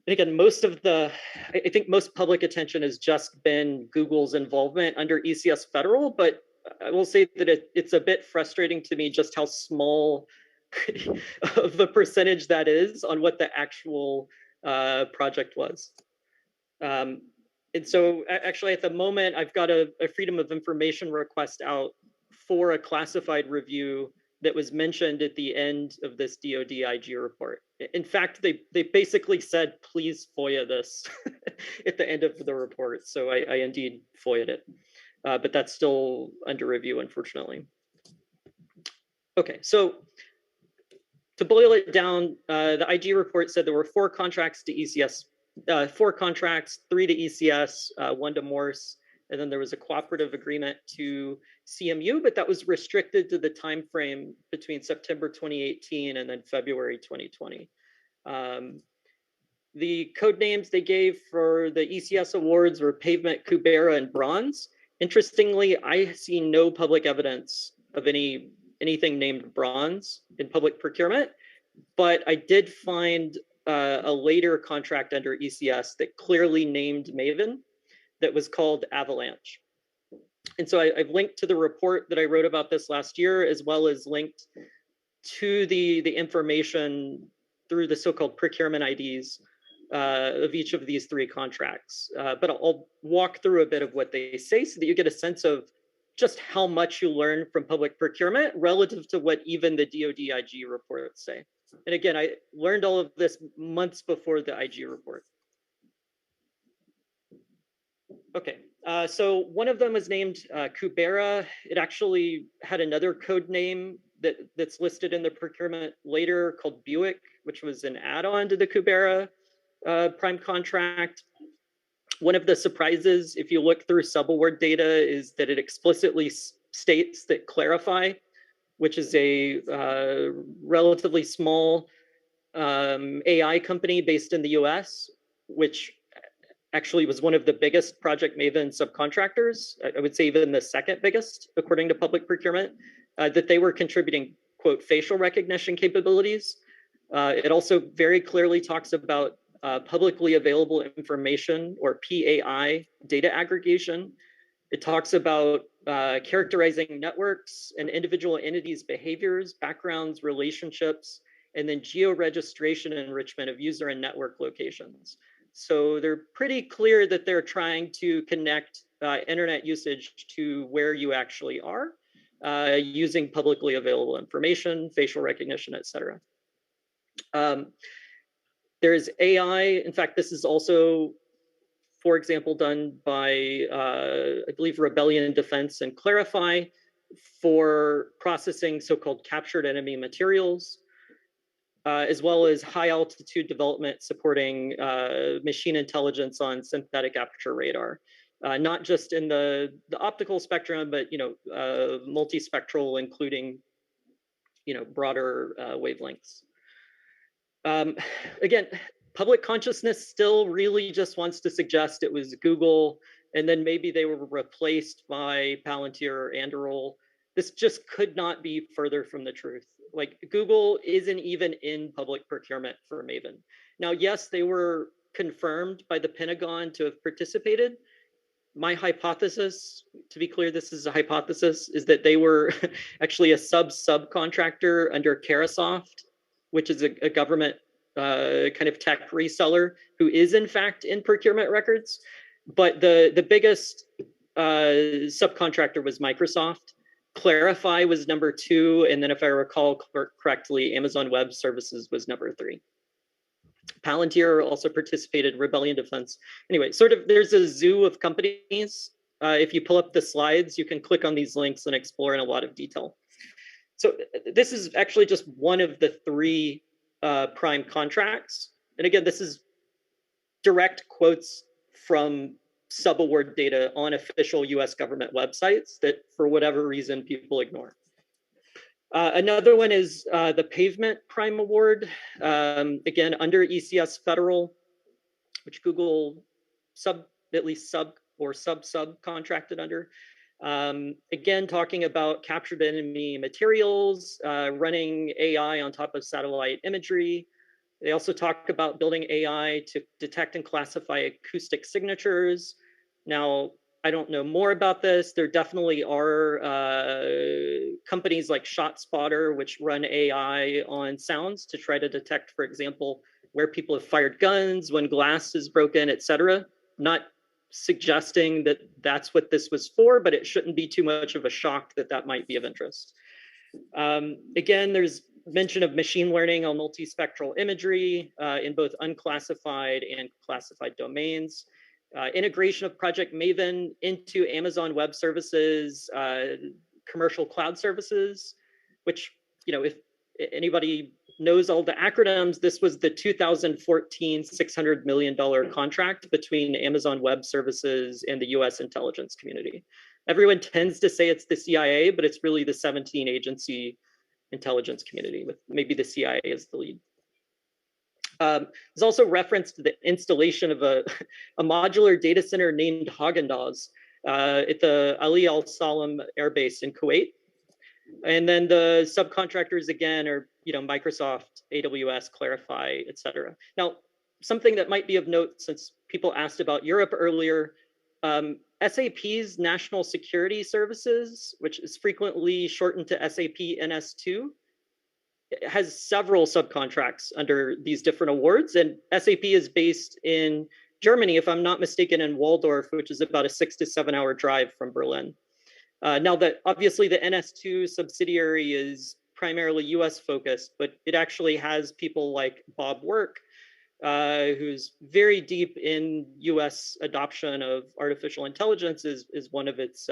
And again, I think most public attention has just been Google's involvement under ECS Federal, but I will say that it's a bit frustrating to me just how small of a percentage that is on what the actual project was. And so actually at the moment, I've got a Freedom of Information request out for a classified review that was mentioned at the end of this DoD IG report. In fact, they basically said, please FOIA this at the end of the report. So I indeed FOIA'd it, but that's still under review, unfortunately. Okay, so to boil it down, the IG report said there were 4 contracts to ECS, 4 contracts, 3 to ECS, 1 to Morse, and then there was a cooperative agreement to CMU, but that was restricted to the time frame between September 2018 and then February 2020. The code names they gave for the ECS awards were Pavement, Kubera, and Bronze. Interestingly, I see no public evidence of anything named Bronze in public procurement, but I did find a later contract under ECS that clearly named Maven that was called Avalanche. And so I've linked to the report that I wrote about this last year, as well as linked to the information through the so-called procurement IDs of each of these 3 contracts. But I'll walk through a bit of what they say so that you get a sense of just how much you learn from public procurement relative to what even the DoD IG reports say. And again, I learned all of this months before the IG report. Okay, so one of them was named Kubera. It actually had another code name that's listed in the procurement later called Buick, which was an add-on to the Kubera Prime contract. One of the surprises, if you look through subaward data, is that it explicitly states that Clarify, which is a relatively small AI company based in the US, which actually was one of the biggest Project Maven subcontractors, I would say even the second biggest, according to public procurement, that they were contributing, quote, facial recognition capabilities. It also very clearly talks about publicly available information, or PAI, data aggregation. It talks about characterizing networks and individual entities' behaviors, backgrounds, relationships, and then geo-registration enrichment of user and network locations. So they're pretty clear that they're trying to connect internet usage to where you actually are, using publicly available information, facial recognition, et cetera. There's AI. In fact, this is also, for example, done by, I believe, Rebellion Defense and Clarify for processing so-called captured enemy materials, as well as high altitude development supporting machine intelligence on synthetic aperture radar. Not just in the optical spectrum, but multispectral, including broader wavelengths. Again, public consciousness still really just wants to suggest it was Google, and then maybe they were replaced by Palantir or Anduril. This just could not be further from the truth. Like, Google isn't even in public procurement for Maven. Now, yes, they were confirmed by the Pentagon to have participated. My hypothesis, to be clear, this is a hypothesis, is that they were actually a subcontractor under Carasoft, which is a government kind of tech reseller who is in fact in procurement records. But the biggest subcontractor was Microsoft. Clarify was number 2, and then if I recall correctly, Amazon Web Services was number 3. Palantir also participated in Rebellion Defense. Anyway, sort of there's a zoo of companies. If you pull up the slides, you can click on these links and explore in a lot of detail. So this is actually just one of the 3 prime contracts. And again, this is direct quotes from sub-award data on official US government websites that for whatever reason people ignore. Another one is the Pavement Prime Award, again, under ECS Federal, which Google at least subcontracted under. Again, talking about captured enemy materials, running AI on top of satellite imagery. They also talk about building AI to detect and classify acoustic signatures. Now, I don't know more about this. There definitely are companies like ShotSpotter, which run AI on sounds to try to detect, for example, where people have fired guns, when glass is broken, et cetera. Not suggesting that that's what this was for, but it shouldn't be too much of a shock that that might be of interest. Again, there's mention of machine learning on multispectral imagery in both unclassified and classified domains. Integration of Project Maven into Amazon Web Services, commercial cloud services, which, if anybody knows all the acronyms, this was the 2014 $600 million contract between Amazon Web Services and the US intelligence community. Everyone tends to say it's the CIA, but it's really the 17 agency intelligence community, with maybe the CIA as the lead. There's also reference to the installation of a modular data center named Haagen-Dazs at the Ali Al Salam Air Base in Kuwait. And then the subcontractors again are, Microsoft, AWS, Clarify, et cetera. Now, something that might be of note, since people asked about Europe earlier, SAP's National Security Services, which is frequently shortened to SAP NS2, has several subcontracts under these different awards, and SAP is based in Germany, if I'm not mistaken, in Waldorf, which is about a 6 to 7 hour drive from Berlin. Now, that obviously the NS2 subsidiary is primarily US focused, but it actually has people like Bob Work, who's very deep in US adoption of artificial intelligence, is one of its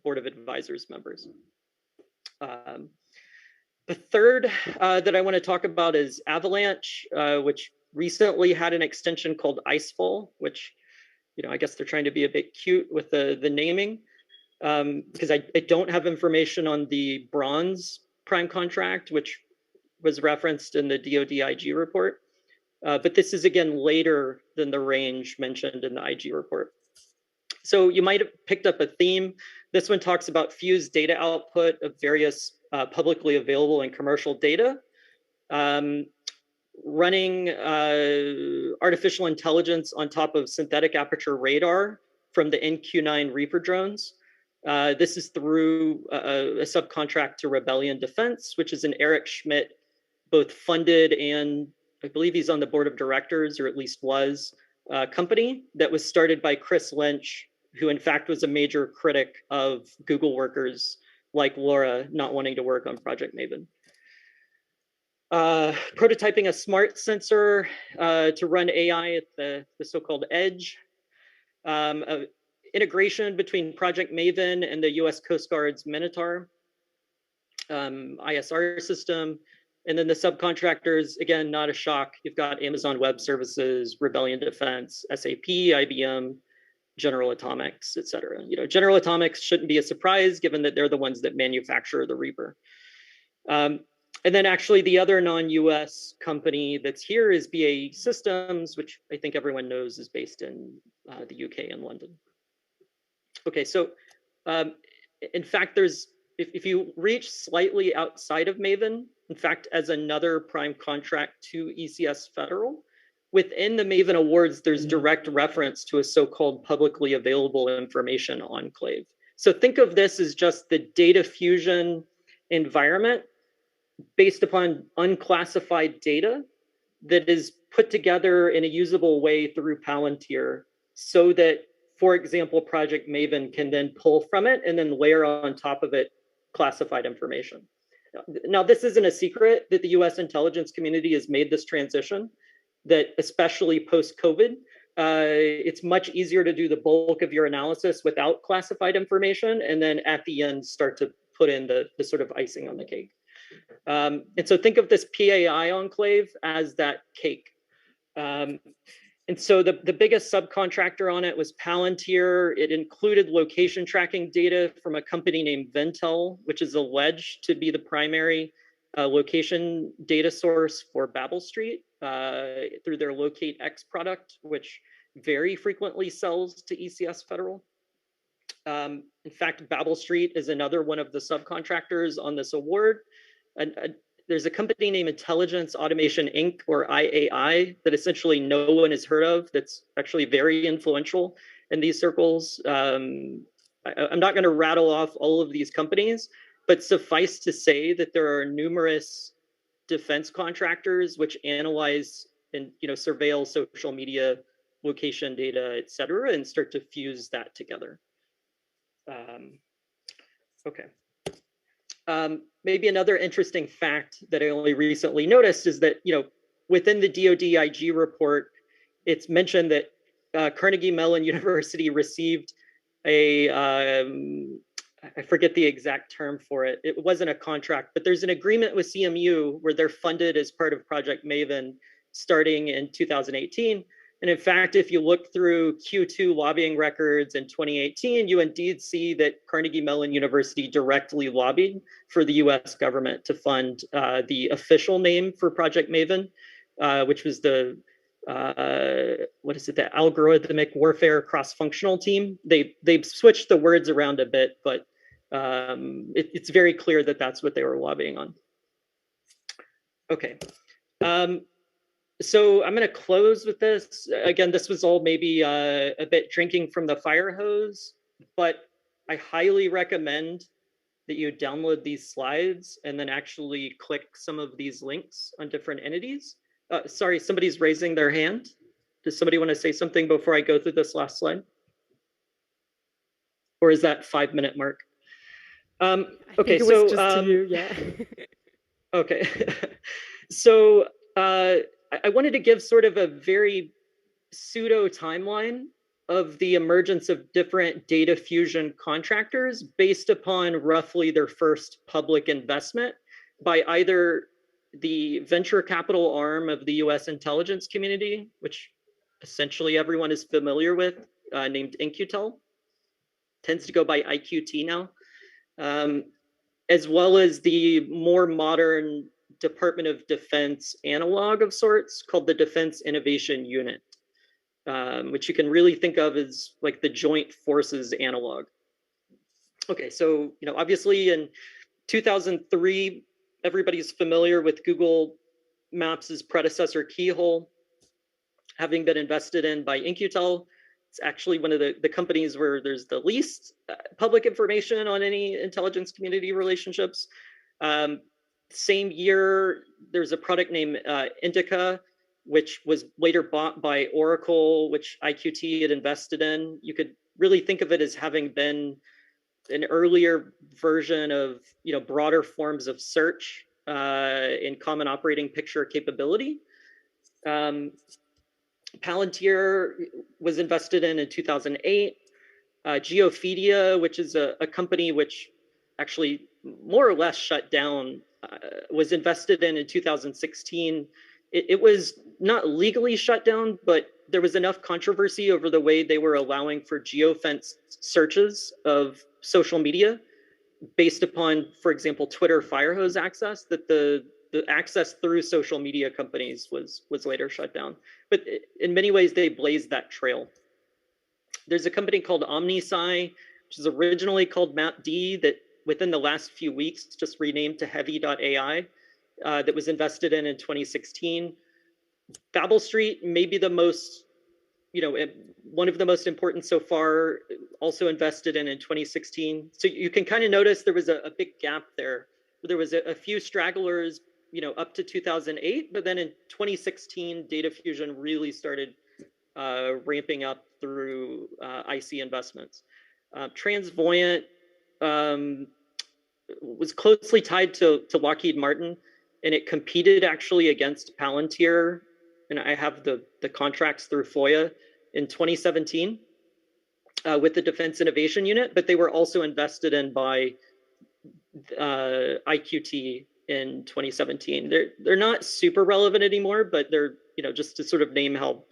board of advisors members. The third that I want to talk about is Avalanche, which recently had an extension called Icefall, which, I guess they're trying to be a bit cute with the naming, because I don't have information on the Bronze Prime contract, which was referenced in the DoD IG report. But this is, again, later than the range mentioned in the IG report. So you might have picked up a theme. This one talks about fused data output of various publicly available and commercial data, running artificial intelligence on top of synthetic aperture radar from the NQ9 Reaper drones. This is through a subcontract to Rebellion Defense, which is an Eric Schmidt both funded and I believe he's on the board of directors, or at least was, company that was started by Chris Lynch, who in fact was a major critic of Google workers like Laura not wanting to work on Project Maven. Prototyping a smart sensor to run AI at the so-called edge. Integration between Project Maven and the US Coast Guard's Minotaur ISR system. And then the subcontractors, again, not a shock. You've got Amazon Web Services, Rebellion Defense, SAP, IBM, General Atomics, et cetera. You know, General Atomics shouldn't be a surprise given that they're the ones that manufacture the Reaper. And then actually the other non-US company that's here is BAE Systems, which I think everyone knows is based in the UK and London. Okay, so in fact, there's, if you reach slightly outside of Maven, in fact, as another prime contract to ECS Federal, within the Maven Awards, there's direct reference to a so-called publicly available information enclave. So think of this as just the data fusion environment based upon unclassified data that is put together in a usable way through Palantir so that, for example, Project Maven can then pull from it and then layer on top of it classified information. Now, this isn't a secret that the US intelligence community has made this transition, that especially post-COVID, it's much easier to do the bulk of your analysis without classified information, and then at the end start to put in the sort of icing on the cake. And so think of this PAI enclave as that cake. And so the biggest subcontractor on it was Palantir. It included location tracking data from a company named Ventel, which is alleged to be the primary location data source for Babel Street through their Locate X product, which very frequently sells to ECS Federal. In fact, Babel Street is another one of the subcontractors on this award. There's a company named Intelligence Automation Inc., or IAI, that essentially no one has heard of, that's actually very influential in these circles. I'm not going to rattle off all of these companies, but suffice to say that there are numerous defense contractors which analyze and surveil social media, location data, et cetera, and start to fuse that together. Okay. Maybe another interesting fact that I only recently noticed is that, within the DoD IG report, it's mentioned that Carnegie Mellon University received a, I forget the exact term for it. It wasn't a contract, but there's an agreement with CMU where they're funded as part of Project Maven starting in 2018. And in fact, if you look through Q2 lobbying records in 2018, you indeed see that Carnegie Mellon University directly lobbied for the US government to fund the official name for Project Maven, which was the, the Algorithmic Warfare cross-functional team. They've switched the words around a bit, but it's very clear that that's what they were lobbying on. Okay. So I'm going to close with this. Again, this was all maybe a bit drinking from the fire hose, but I highly recommend that you download these slides and then actually click some of these links on different entities. Sorry, somebody's raising their hand. Does somebody want to say something before I go through this last slide? Or is that 5-minute mark? Okay, so just to you, yeah. Okay, so I wanted to give sort of a very pseudo timeline of the emergence of different data fusion contractors based upon roughly their first public investment by either the venture capital arm of the US intelligence community, which essentially everyone is familiar with, named In-Q-Tel, tends to go by IQT now, as well as the more modern Department of Defense analog of sorts called the Defense Innovation Unit, which you can really think of as like the Joint Forces analog. Okay, so obviously in 2003, everybody's familiar with Google Maps' predecessor Keyhole, having been invested in by In-Q-Tel. It's actually one of the companies where there's the least public information on any intelligence community relationships. Same year, there's a product named Indica, which was later bought by Oracle, which IQT had invested in. You could really think of it as having been an earlier version of broader forms of search in common operating picture capability. Palantir was invested in 2008. Geophedia, which is a company which actually more or less shut down, was invested in 2016. It was not legally shut down, but there was enough controversy over the way they were allowing for geofenced searches of social media based upon, for example, Twitter Firehose access, that the access through social media companies was later shut down. But in many ways, they blazed that trail. There's a company called OmniSci, which is originally called banned.The, that within the last few weeks just renamed to heavy.ai, that was invested in 2016. Babel Street may be the most, one of the most important so far, also invested in 2016. So you can kind of notice there was a big gap there. There was a few stragglers, up to 2008, but then in 2016, data fusion really started ramping up through IC investments. Transvoyant was closely tied to Lockheed Martin, and it competed actually against Palantir, and I have the contracts through FOIA in 2017 with the Defense Innovation Unit, but they were also invested in by IQT in 2017. They're not super relevant anymore, but they're, just to sort of name how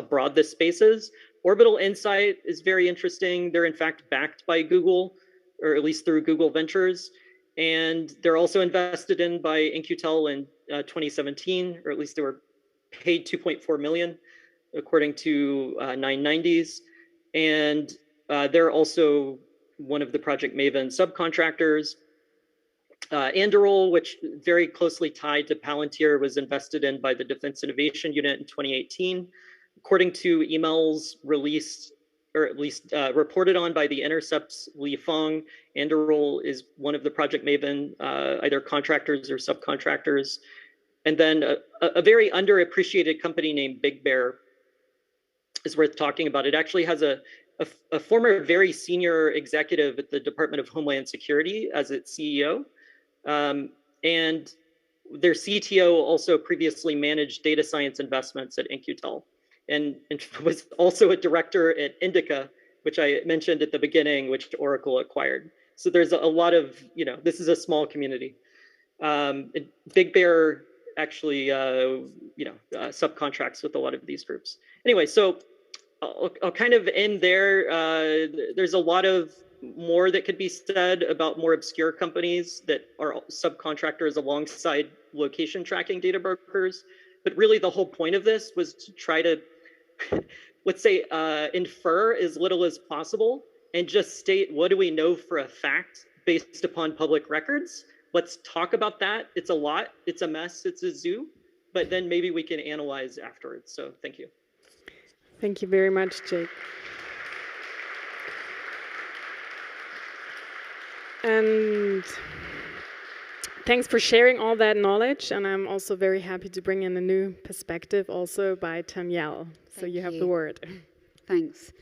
broad this space is. Orbital Insight is very interesting. They're in fact backed by Google, or at least through Google Ventures. And they're also invested in by In-Q-Tel in 2017, or at least they were paid 2.4 million, according to 990s. And they're also one of the Project Maven subcontractors. Anduril, which very closely tied to Palantir, was invested in by the Defense Innovation Unit in 2018. According to emails released, or at least reported on by the Intercept's Li Feng, Anduril is one of the Project Maven either contractors or subcontractors. And then a very underappreciated company named Big Bear is worth talking about. It actually has a former very senior executive at the Department of Homeland Security as its CEO. And their CTO also previously managed data science investments at In-Q-Tel, and was also a director at Indica, which I mentioned at the beginning, which Oracle acquired. So there's a lot of, this is a small community. Big Bear actually, subcontracts with a lot of these groups. Anyway, so I'll kind of end there. There's a lot of more that could be said about more obscure companies that are subcontractors alongside location tracking data brokers. But really the whole point of this was to try to, let's say, infer as little as possible and just state, what do we know for a fact based upon public records? Let's talk about that. It's a lot, it's a mess, it's a zoo, but then maybe we can analyze afterwards. So thank you. Thank you very much, Jake. And thanks for sharing all that knowledge. And I'm also very happy to bring in a new perspective also by Taniel. So you have the word. Thanks.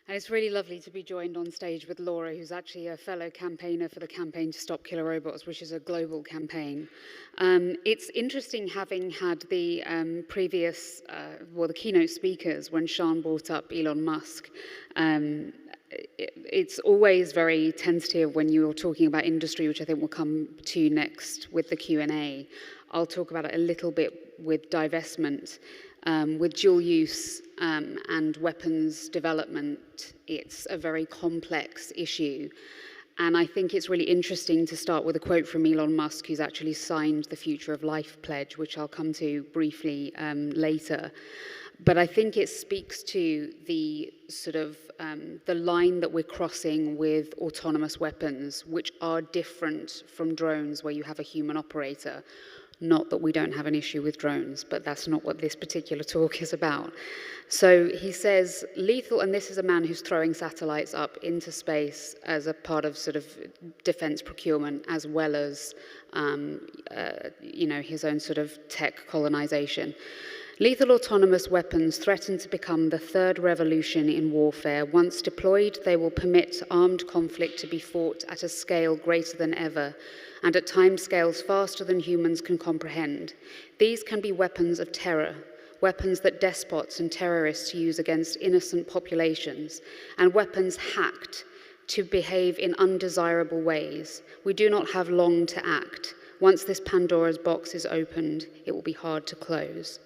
And it's really lovely to be joined on stage with Laura, who's actually a fellow campaigner for the Campaign to Stop Killer Robots, which is a global campaign. It's interesting having had the previous, the keynote speakers when Sean brought up Elon Musk. It's always very tentative when you're talking about industry, which I think we'll come to next with the Q&A. I'll talk about it a little bit with divestment. With dual use and weapons development, it's a very complex issue. And I think it's really interesting to start with a quote from Elon Musk, who's actually signed the Future of Life pledge, which I'll come to briefly later. But I think it speaks to the sort of the line that we're crossing with autonomous weapons, which are different from drones where you have a human operator. Not that we don't have an issue with drones, but that's not what this particular talk is about. So he says lethal, and this is a man who's throwing satellites up into space as a part of sort of defense procurement, as well as, his own sort of tech colonization. Lethal autonomous weapons threaten to become the third revolution in warfare. Once deployed, they will permit armed conflict to be fought at a scale greater than ever, and at timescales faster than humans can comprehend. These can be weapons of terror, weapons that despots and terrorists use against innocent populations, and weapons hacked to behave in undesirable ways. We do not have long to act. Once this Pandora's box is opened, it will be hard to close.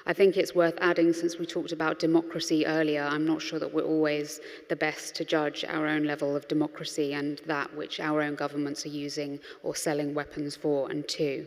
I think it's worth adding, since we talked about democracy earlier, I'm not sure that we're always the best to judge our own level of democracy and that which our own governments are using or selling weapons for and to.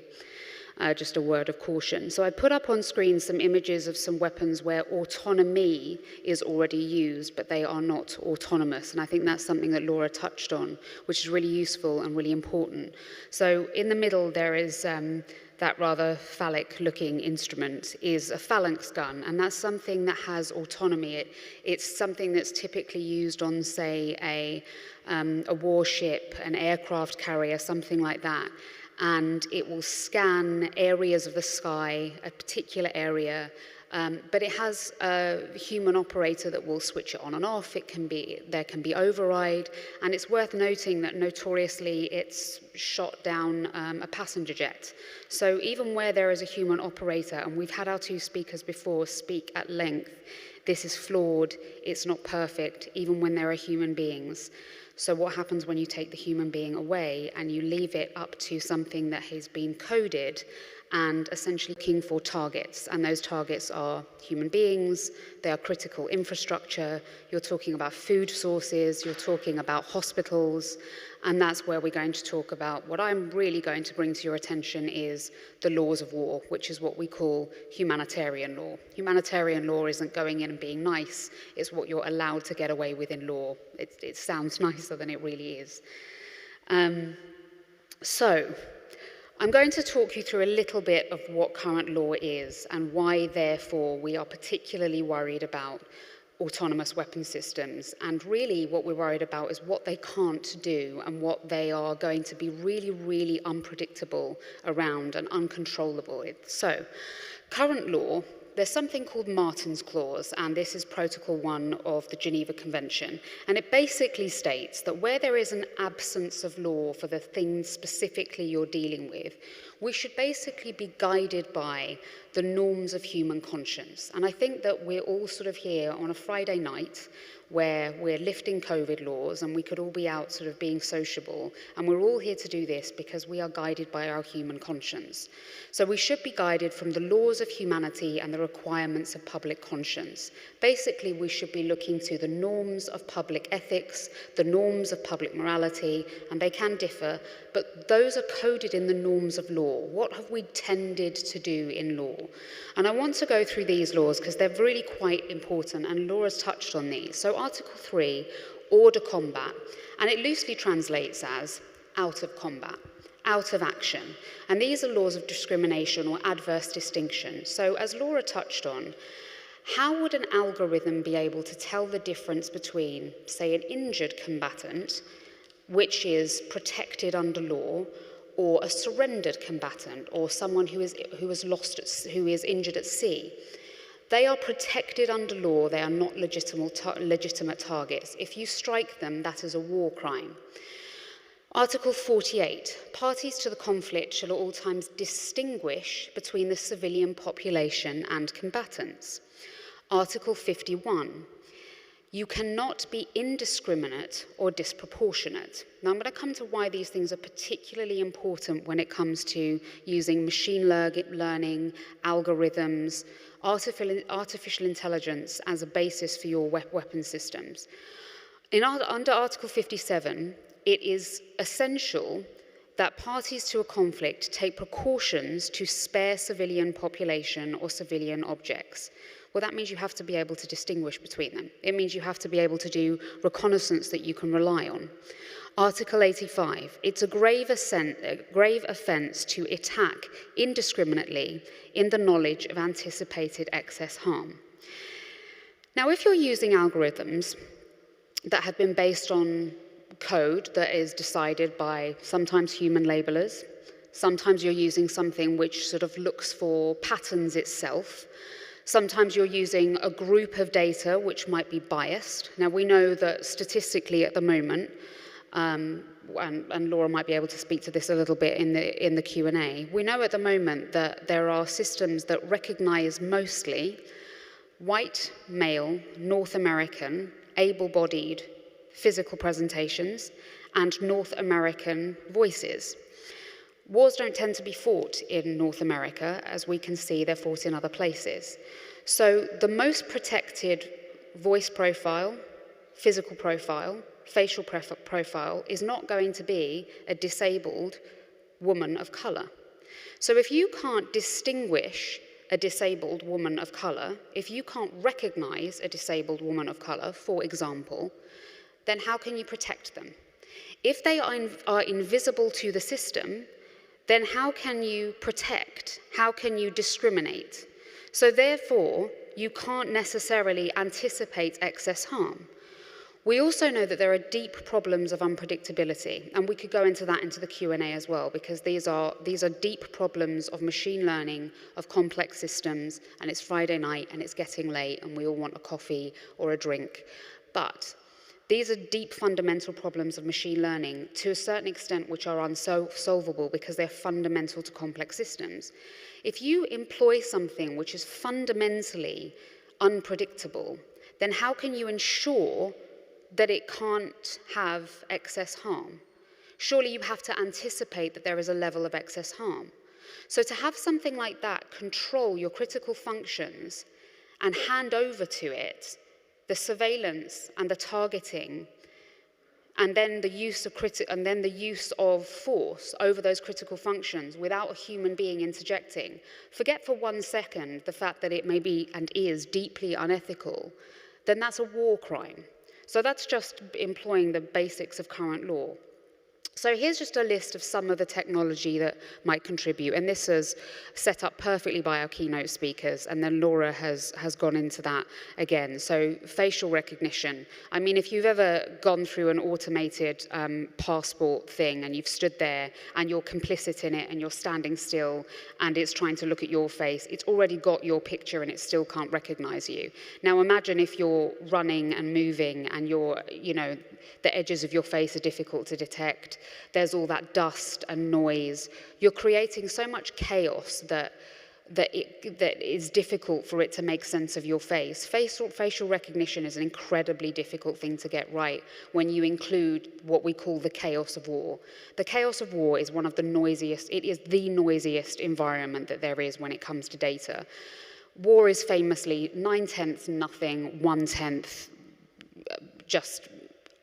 Just a word of caution. So I put up on screen some images of some weapons where autonomy is already used, but they are not autonomous. And I think that's something that Laura touched on, which is really useful and really important. So in the middle, there is that rather phallic-looking instrument is a phalanx gun, and that's something that has autonomy. It's something that's typically used on, say, a warship, an aircraft carrier, something like that. And it will scan areas of the sky, a particular area, but it has a human operator that will switch it on and off. There can be override, and it's worth noting that notoriously it's shot down a passenger jet. So even where there is a human operator, and we've had our two speakers before speak at length, this is flawed, it's not perfect, even when there are human beings. So what happens when you take the human being away and you leave it up to something that has been coded and essentially looking for targets? And those targets are human beings, they are critical infrastructure, you're talking about food sources, you're talking about hospitals, and that's where we're going to talk about. What I'm really going to bring to your attention is the laws of war, which is what we call humanitarian law. Humanitarian law isn't going in and being nice, it's what you're allowed to get away with in law. It sounds nicer than it really is. So I'm going to talk you through a little bit of what current law is and why, therefore, we are particularly worried about autonomous weapon systems. And really what we're worried about is what they can't do and what they are going to be really, really unpredictable around and uncontrollable. So current law, there's something called Martin's Clause, and this is Protocol 1 of the Geneva Convention. And it basically states that where there is an absence of law for the thing specifically you're dealing with, we should basically be guided by the norms of human conscience. And I think that we're all sort of here on a Friday night where we're lifting COVID laws and we could all be out sort of being sociable, and we're all here to do this because we are guided by our human conscience. So we should be guided from the laws of humanity and the requirements of public conscience. Basically, we should be looking to the norms of public ethics, the norms of public morality, and they can differ, but those are coded in the norms of law. What have we tended to do in law? And I want to go through these laws because they're really quite important, and Laura's touched on these. So Article 3, order combat, and it loosely translates as out of combat, out of action. And these are laws of discrimination or adverse distinction. So as Laura touched on, how would an algorithm be able to tell the difference between, say, an injured combatant, which is protected under law, or a surrendered combatant, or someone who is injured at sea? They are protected under law, they are not legitimate targets. If you strike them, that is a war crime. Article 48, parties to the conflict shall at all times distinguish between the civilian population and combatants. Article 51, you cannot be indiscriminate or disproportionate. Now I'm going to come to why these things are particularly important when it comes to using machine learning, algorithms, artificial intelligence as a basis for your weapon systems. Under Article 57, it is essential that parties to a conflict take precautions to spare civilian population or civilian objects. Well, that means you have to be able to distinguish between them. It means you have to be able to do reconnaissance that you can rely on. Article 85, it's a grave offence to attack indiscriminately in the knowledge of anticipated excess harm. Now, if you're using algorithms that have been based on code that is decided by sometimes human labelers, sometimes you're using something which sort of looks for patterns itself, sometimes you're using a group of data which might be biased. Now, we know that statistically at the moment, and Laura might be able to speak to this a little bit in the Q&A, we know at the moment that there are systems that recognize mostly white, male, North American, able-bodied physical presentations and North American voices. Wars don't tend to be fought in North America. As we can see, they're fought in other places. So the most protected voice profile, physical profile, facial profile is not going to be a disabled woman of color. So if you can't distinguish a disabled woman of color, if you can't recognize a disabled woman of color, for example, then how can you protect them? If they are invisible to the system, then how can you protect? How can you discriminate? So therefore, you can't necessarily anticipate excess harm. We also know that there are deep problems of unpredictability, and we could go into that into the Q&A as well, because these are deep problems of machine learning, of complex systems, and it's Friday night and it's getting late and we all want a coffee or a drink. But these are deep fundamental problems of machine learning to a certain extent which are unsolvable because they're fundamental to complex systems. If you employ something which is fundamentally unpredictable, then how can you ensure that it can't have excess harm? Surely you have to anticipate that there is a level of excess harm. So to have something like that control your critical functions and hand over to it the surveillance and the targeting, and then the use of force over those critical functions without a human being interjecting, forget for 1 second the fact that it may be and is deeply unethical, then that's a war crime. So that's just employing the basics of current law. So here's just a list of some of the technology that might contribute, and this is set up perfectly by our keynote speakers, and then Laura has gone into that again. So facial recognition. I mean, if you've ever gone through an automated passport thing and you've stood there and you're complicit in it and you're standing still and it's trying to look at your face, it's already got your picture and it still can't recognize you. Now imagine if you're running and moving and the edges of your face are difficult to detect. There's all that dust and noise. You're creating so much chaos that is difficult for it to make sense of your face. Facial recognition is an incredibly difficult thing to get right when you include what we call the chaos of war. The chaos of war is one of the noisiest, it is the noisiest environment that there is when it comes to data. War is famously 9/10 nothing, 1/10 just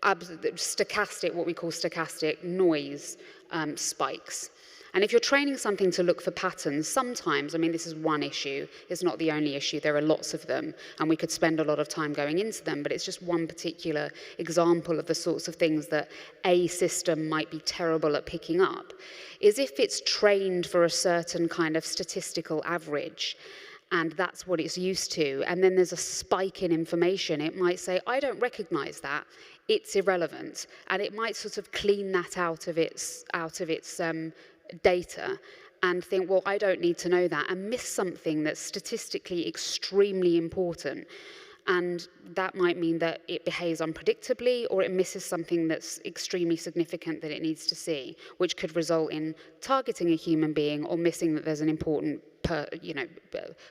stochastic, what we call stochastic noise spikes. And if you're training something to look for patterns, sometimes, I mean, this is one issue, it's not the only issue, there are lots of them, and we could spend a lot of time going into them, but it's just one particular example of the sorts of things that a system might be terrible at picking up, is if it's trained for a certain kind of statistical average, and that's what it's used to, and then there's a spike in information, it might say, I don't recognize that, it's irrelevant, and it might sort of clean that out of its data and think, well, I don't need to know that, and miss something that's statistically extremely important. And that might mean that it behaves unpredictably, or it misses something that's extremely significant that it needs to see, which could result in targeting a human being or missing that there's an important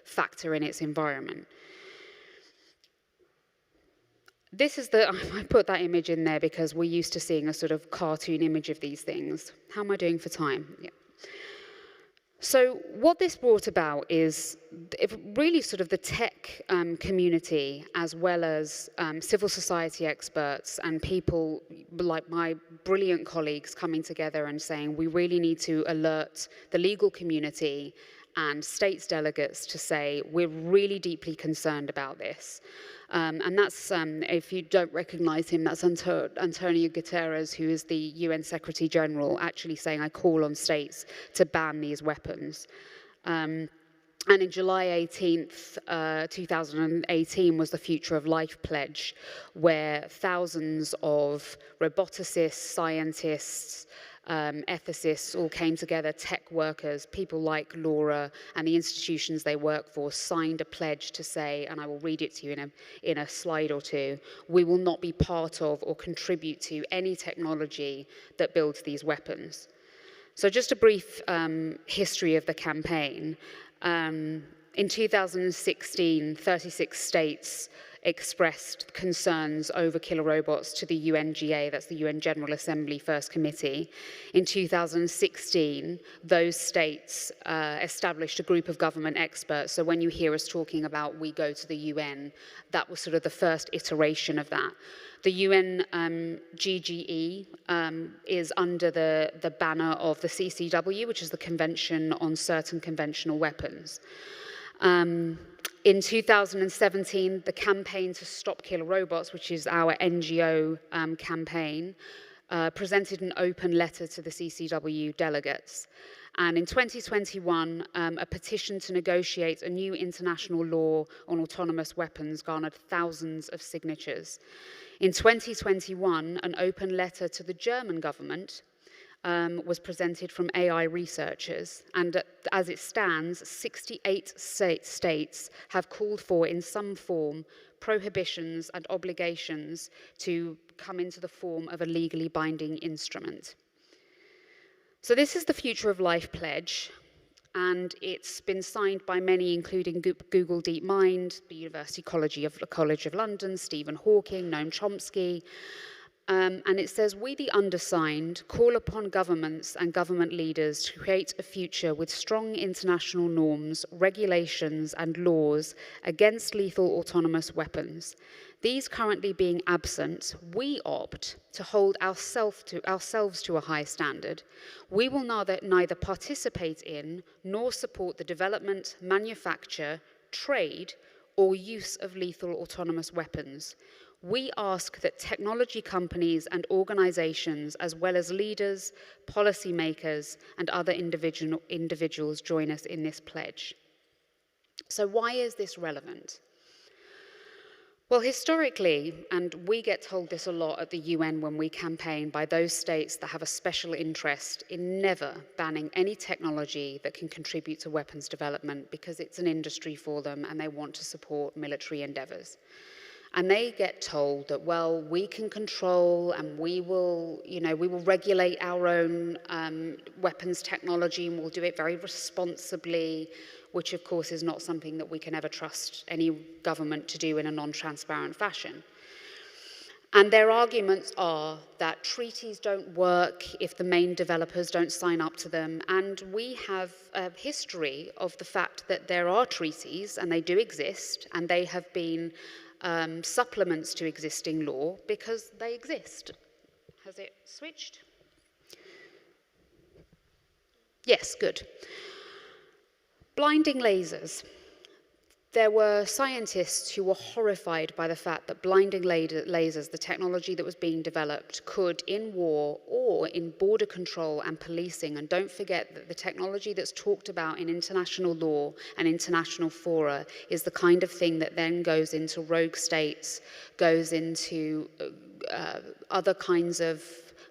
factor in its environment. This is I put that image in there because we're used to seeing a sort of cartoon image of these things. How am I doing for time? Yeah. So what this brought about is really sort of the tech community, as well as civil society experts and people like my brilliant colleagues coming together and saying, we really need to alert the legal community and states delegates to say, we're really deeply concerned about this. And that's, if you don't recognize him, that's Antonio Guterres, who is the UN Secretary General, actually saying, I call on states to ban these weapons. And in July 18th, 2018 was the Future of Life Pledge, where thousands of roboticists, scientists, ethicists all came together, tech workers, people like Laura and the institutions they work for signed a pledge to say, and I will read it to you in a slide or two, we will not be part of or contribute to any technology that builds these weapons. So just a brief history of the campaign. In 2016, 36 states expressed concerns over killer robots to the UNGA, that's the UN General Assembly First Committee. In 2016, those states established a group of government experts. So when you hear us talking about we go to the UN, that was sort of the first iteration of that. The UN GGE is under the banner of the CCW, which is the Convention on Certain Conventional Weapons. In 2017, the Campaign to Stop Killer Robots, which is our NGO campaign, presented an open letter to the CCW delegates. And in 2021, a petition to negotiate a new international law on autonomous weapons garnered thousands of signatures. In 2021, an open letter to the German government was presented from AI researchers, and as it stands, 68 states have called for, in some form, prohibitions and obligations to come into the form of a legally binding instrument. So this is the Future of Life Pledge, and it's been signed by many, including Google DeepMind, the University College of London, Stephen Hawking, Noam Chomsky. And it says, we the undersigned call upon governments and government leaders to create a future with strong international norms, regulations and laws against lethal autonomous weapons. These currently being absent, we opt to hold ourselves to a high standard. We will neither participate in nor support the development, manufacture, trade or use of lethal autonomous weapons. We ask that technology companies and organizations, as well as leaders, policymakers, and other individuals join us in this pledge. So why is this relevant? Well, historically, and we get told this a lot at the UN when we campaign by those states that have a special interest in never banning any technology that can contribute to weapons development because it's an industry for them and they want to support military endeavors. And they get told that, well, we can control and we will regulate our own weapons technology and we'll do it very responsibly, which of course is not something that we can ever trust any government to do in a non-transparent fashion. And their arguments are that treaties don't work if the main developers don't sign up to them. And we have a history of the fact that there are treaties, and they do exist, and they have been supplements to existing law because they exist. Has it switched? Yes, good. Blinding lasers. There were scientists who were horrified by the fact that blinding lasers, the technology that was being developed, could, in war or in border control and policing, and don't forget that the technology that's talked about in international law and international fora is the kind of thing that then goes into rogue states, goes into other kinds of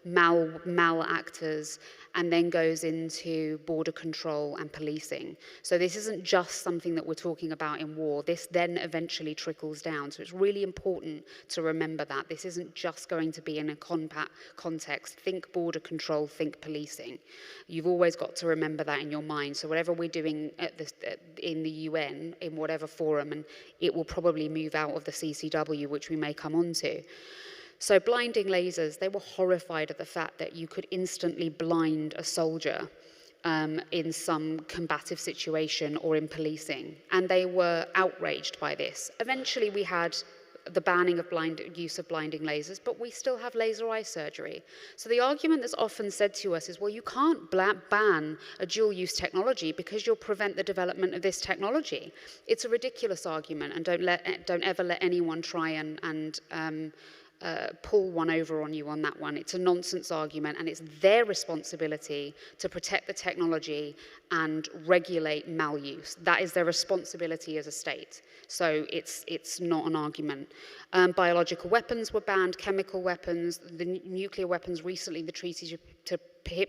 mal actors, and then goes into border control and policing. So this isn't just something that we're talking about in war. This then eventually trickles down. So it's really important to remember that. This isn't just going to be in a context. Think border control, think policing. You've always got to remember that in your mind. So whatever we're doing in the UN, in whatever forum, and it will probably move out of the CCW, which we may come on to. So blinding lasers, they were horrified at the fact that you could instantly blind a soldier in some combative situation or in policing. And they were outraged by this. Eventually we had the banning of use of blinding lasers, but we still have laser eye surgery. So the argument that's often said to us is, well, you can't ban a dual-use technology because you'll prevent the development of this technology. It's a ridiculous argument, and don't ever let anyone try and pull one over on you on that one. It's a nonsense argument, and it's their responsibility to protect the technology and regulate maluse. That is their responsibility as a state. So it's not an argument. Biological weapons were banned, chemical weapons, the nuclear weapons, recently the treaty to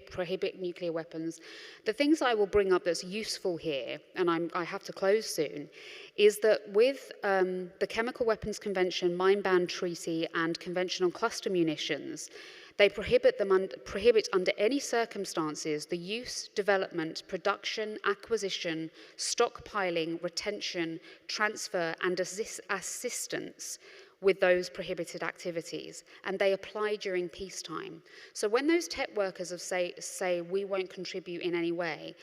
prohibit nuclear weapons. The things I will bring up that's useful here, and I have to close soon, is that with the Chemical Weapons Convention, Mine Ban Treaty, and Convention on Cluster Munitions, they prohibit under any circumstances the use, development, production, acquisition, stockpiling, retention, transfer, and assistance with those prohibited activities, and they apply during peacetime. So when those tech workers say we won't contribute in any way,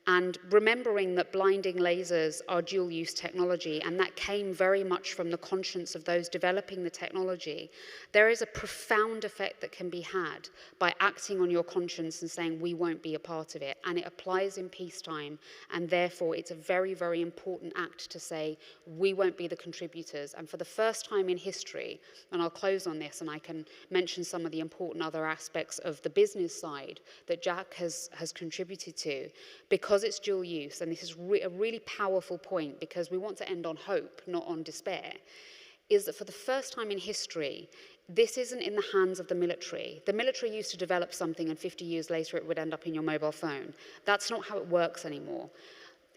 and remembering that blinding lasers are dual-use technology, and that came very much from the conscience of those developing the technology, there is a profound effect that can be had by acting on your conscience and saying we won't be a part of it, and it applies in peacetime, and therefore it's a very, very important act to say we won't be the contributors. And for the first time in history, and I'll close on this, and I can mention some of the important other aspects of the business side that Jack has contributed to, because it's dual use, and this is a really powerful point because we want to end on hope, not on despair, is that for the first time in history, this isn't in the hands of the military. The military used to develop something and 50 years later it would end up in your mobile phone. That's not how it works anymore.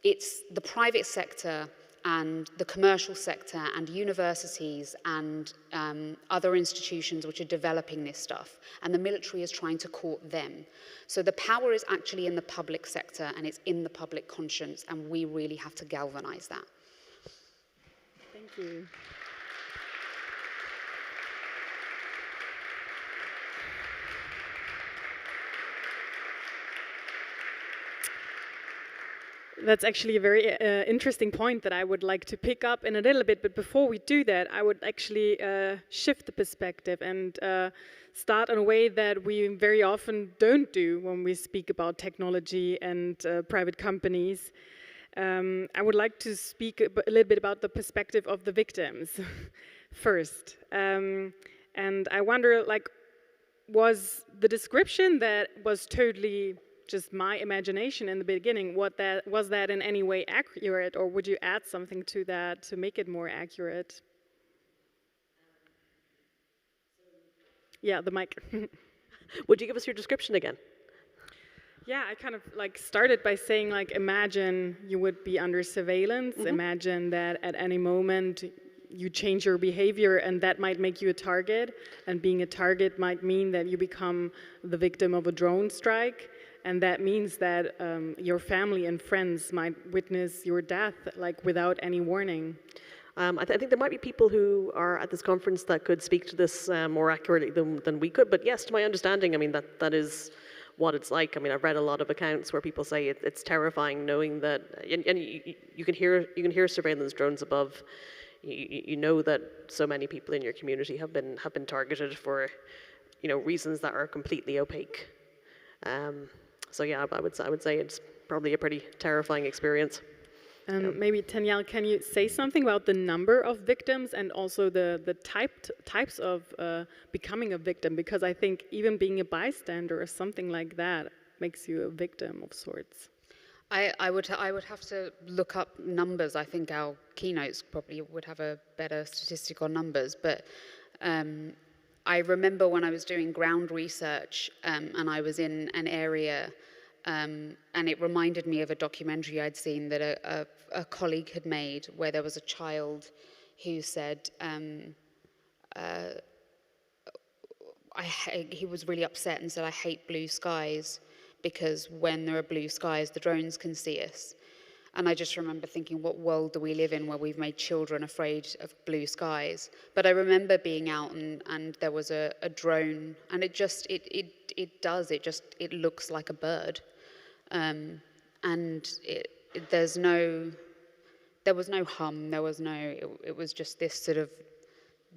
It's the private sector and the commercial sector and universities and other institutions which are developing this stuff, and the military is trying to court them. So the power is actually in the public sector, and it's in the public conscience, and we really have to galvanize that. Thank you. That's actually a very interesting point that I would like to pick up in a little bit. But before we do that, I would actually shift the perspective and start in a way that we very often don't do when we speak about technology and private companies. I would like to speak a little bit about the perspective of the victims first. And I wonder, like, was the description that was totally just my imagination in the beginning, was that in any way accurate, or would you add something to that to make it more accurate? Yeah, the mic. Would you give us your description again? Yeah, I kind of like started by saying, like, imagine you would be under surveillance. Mm-hmm. Imagine that at any moment you change your behavior and that might make you a target, and being a target might mean that you become the victim of a drone strike. And that means that your family and friends might witness your death, like, without any warning. I think there might be people who are at this conference that could speak to this more accurately than we could. But yes, to my understanding, I mean, that is what it's like. I mean, I've read a lot of accounts where people say it's terrifying knowing that, and you can hear surveillance drones above. You know that so many people in your community have been targeted for, reasons that are completely opaque. So yeah, I would say it's probably a pretty terrifying experience. Maybe Taniel, can you say something about the number of victims and also the types of becoming a victim? Because I think even being a bystander or something like that makes you a victim of sorts. I would have to look up numbers. I think our keynotes probably would have a better statistic on numbers, but I remember when I was doing ground research and I was in an area and it reminded me of a documentary I'd seen that a colleague had made where there was a child who said he was really upset and said, "I hate blue skies because when there are blue skies, the drones can see us." And I just remember thinking, what world do we live in where we've made children afraid of blue skies? But I remember being out and there was a drone, and it looks like a bird. And there was no hum, it was just this sort of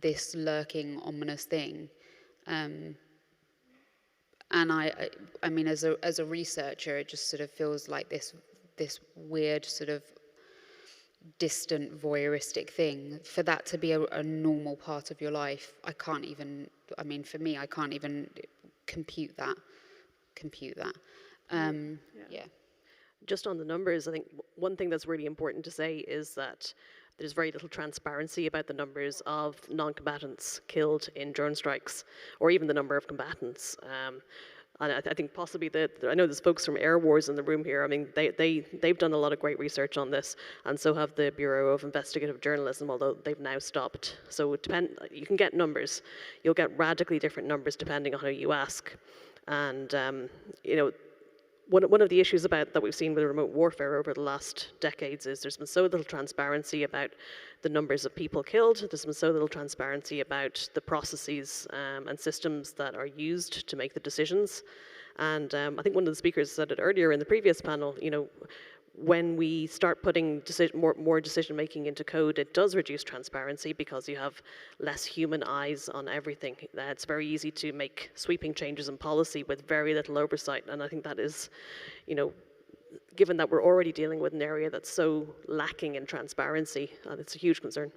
this lurking, ominous thing. And I mean, as a researcher, it just sort of feels like this weird sort of distant voyeuristic thing. For that to be a normal part of your life, I can't even, I mean, for me, I can't even compute that. Yeah. Just on the numbers, I think one thing that's really important to say is that there's very little transparency about the numbers of non-combatants killed in drone strikes, or even the number of combatants. And I think possibly I know there's folks from Air Wars in the room here. I mean, they've done a lot of great research on this, and so have the Bureau of Investigative Journalism, although they've now stopped. So you can get numbers. You'll get radically different numbers depending on who you ask. And you know, one of the issues that we've seen with remote warfare over the last decades is there's been so little transparency about the numbers of people killed. There's been so little transparency about the processes and systems that are used to make the decisions. And I think one of the speakers said it earlier in the previous panel, you know, when we start putting more decision making into code, it does reduce transparency because you have less human eyes on everything. It's very easy to make sweeping changes in policy with very little oversight, and I think that is, you know, given that we're already dealing with an area that's so lacking in transparency, it's a huge concern.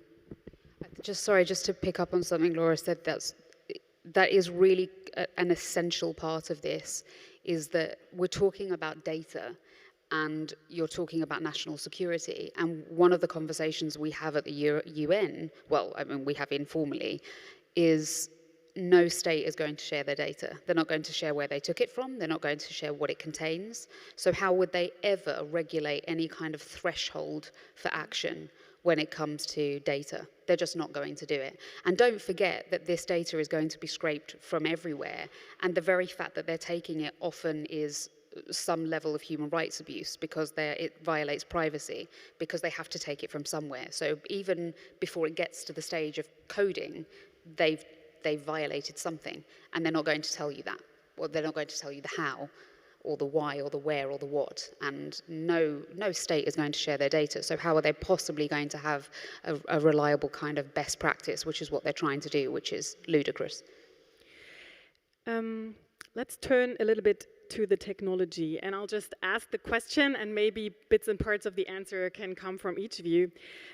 Just to pick up on something Laura said, that is really an essential part of this, is that we're talking about data, and you're talking about national security. And one of the conversations we have at the UN, well, I mean, we have informally, is no state is going to share their data. They're not going to share where they took it from. They're not going to share what it contains. So how would they ever regulate any kind of threshold for action when it comes to data? They're just not going to do it. And don't forget that this data is going to be scraped from everywhere. And the very fact that they're taking it often is some level of human rights abuse, because it violates privacy, because they have to take it from somewhere. So even before it gets to the stage of coding, they've violated something, and they're not going to tell you that, or they're not going to tell you the how, or the why, or the where, or the what. And no state is going to share their data. So how are they possibly going to have a reliable kind of best practice, which is what they're trying to do, which is ludicrous. Let's turn a little bit to the technology, and I'll just ask the question, and maybe bits and parts of the answer can come from each of you,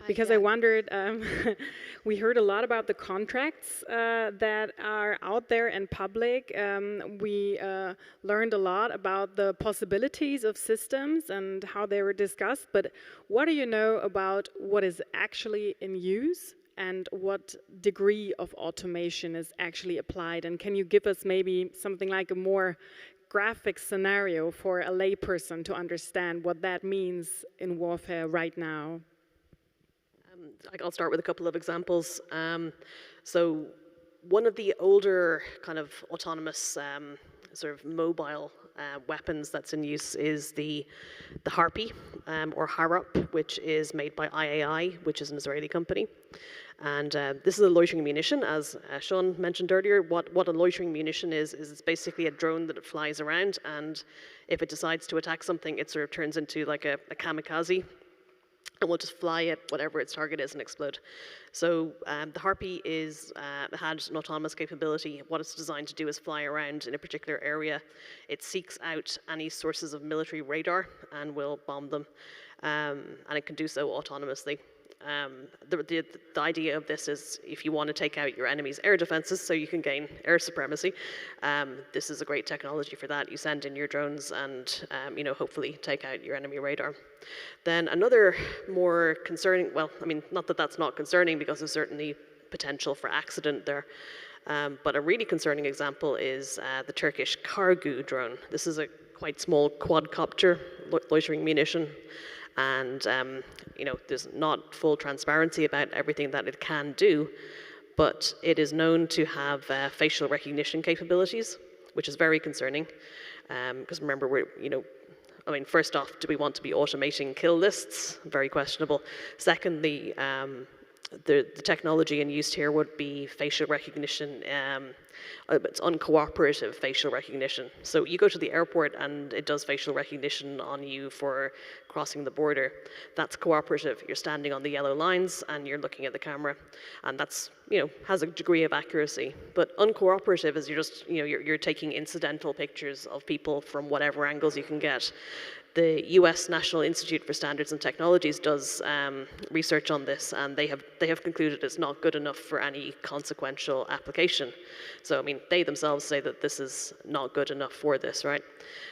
because I wondered, we heard a lot about the contracts that are out there in public. We learned a lot about the possibilities of systems and how they were discussed, but what do you know about what is actually in use and what degree of automation is actually applied? And can you give us maybe something like a more graphic scenario for a layperson to understand what that means in warfare right now? I'll start with a couple of examples. So one of the older kind of autonomous sort of mobile weapons that's in use is the Harpy, or Harop, which is made by IAI, which is an Israeli company. And this is a loitering munition, as Sean mentioned earlier. What a loitering munition is it's basically a drone that flies around, and if it decides to attack something, it sort of turns into like a kamikaze, and will just fly at whatever its target is and explode. So the Harpy had an autonomous capability. What it's designed to do is fly around in a particular area. It seeks out any sources of military radar and will bomb them, and it can do so autonomously. The idea of this is, if you want to take out your enemy's air defenses so you can gain air supremacy, this is a great technology for that. You send in your drones and hopefully take out your enemy radar. Then another more concerning, well, I mean, not that that's not concerning, because there's certainly potential for accident there, but a really concerning example is the Turkish Kargu drone. This is a quite small quadcopter loitering munition. And there's not full transparency about everything that it can do, but it is known to have facial recognition capabilities, which is very concerning. Because remember, first off, do we want to be automating kill lists? Very questionable. Secondly, the technology in use here would be facial recognition. It's uncooperative facial recognition. So you go to the airport and it does facial recognition on you for crossing the border. That's cooperative. You're standing on the yellow lines and you're looking at the camera, and that's has a degree of accuracy. But uncooperative is you're taking incidental pictures of people from whatever angles you can get. The US National Institute for Standards and Technologies does research on this, and they have concluded it's not good enough for any consequential application. So, I mean, they themselves say that this is not good enough for this, right?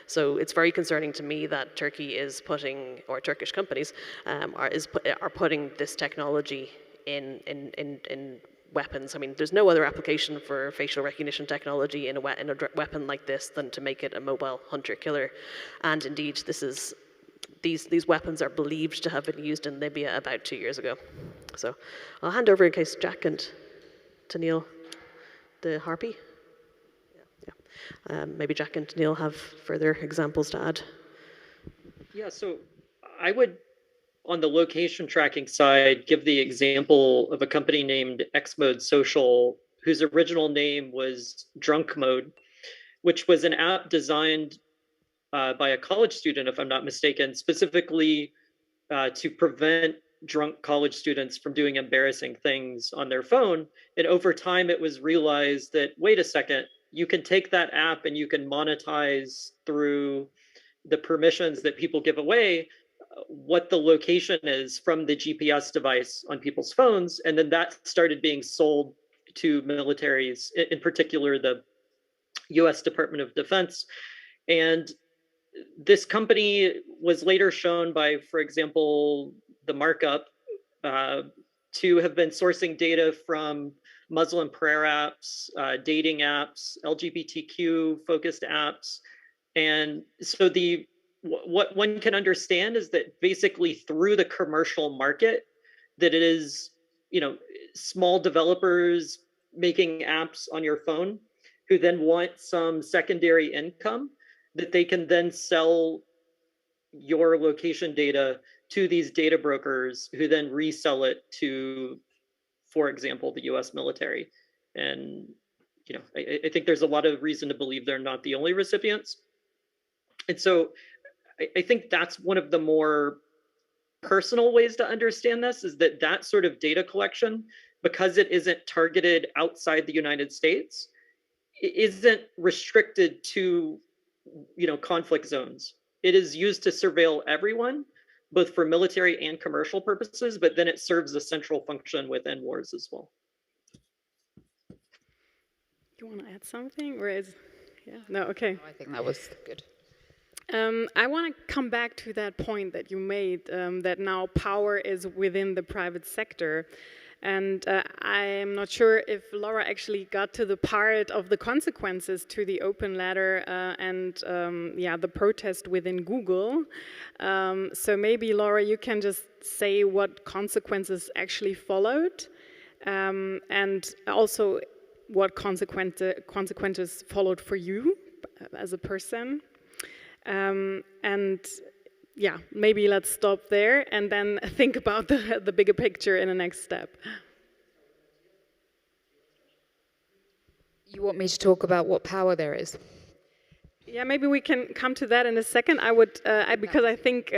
So it's very concerning to me that Turkey is putting, or Turkish companies are putting this technology in weapons. I mean, there's no other application for facial recognition technology in a weapon like this than to make it a mobile hunter-killer. And indeed, these weapons are believed to have been used in Libya about 2 years ago. So I'll hand over in case Jack and Taniel, the harpy. Maybe Jack and Taniel have further examples to add. Yeah, so I would, on the location tracking side, give the example of a company named Xmode Social, whose original name was Drunk Mode, which was an app designed by a college student, if I'm not mistaken, specifically to prevent drunk college students from doing embarrassing things on their phone. And over time, it was realized that, wait a second, you can take that app and you can monetize through the permissions that people give away what the location is from the GPS device on people's phones. And then that started being sold to militaries, in particular the US Department of Defense. And this company was later shown by, for example, the markup to have been sourcing data from Muslim prayer apps, dating apps, LGBTQ focused apps. And so what one can understand is that basically through the commercial market, that it is, small developers making apps on your phone who then want some secondary income that they can then sell your location data to these data brokers who then resell it to, for example, the US military. And, I think there's a lot of reason to believe they're not the only recipients. And so I think that's one of the more personal ways to understand this, is that sort of data collection, because it isn't targeted outside the United States, it isn't restricted to, conflict zones. It is used to surveil everyone, both for military and commercial purposes, but then it serves a central function within wars as well. You want to add something, or is, no, okay. I think that was good. I want to come back to that point that you made, that now power is within the private sector. And I'm not sure if Laura actually got to the part of the consequences to the open letter and the protest within Google. So maybe, Laura, you can just say what consequences actually followed, and also what consequences followed for you as a person. Maybe let's stop there and then think about the bigger picture in the next step. You want me to talk about what power there is? Yeah, maybe we can come to that in a second. I would, because I think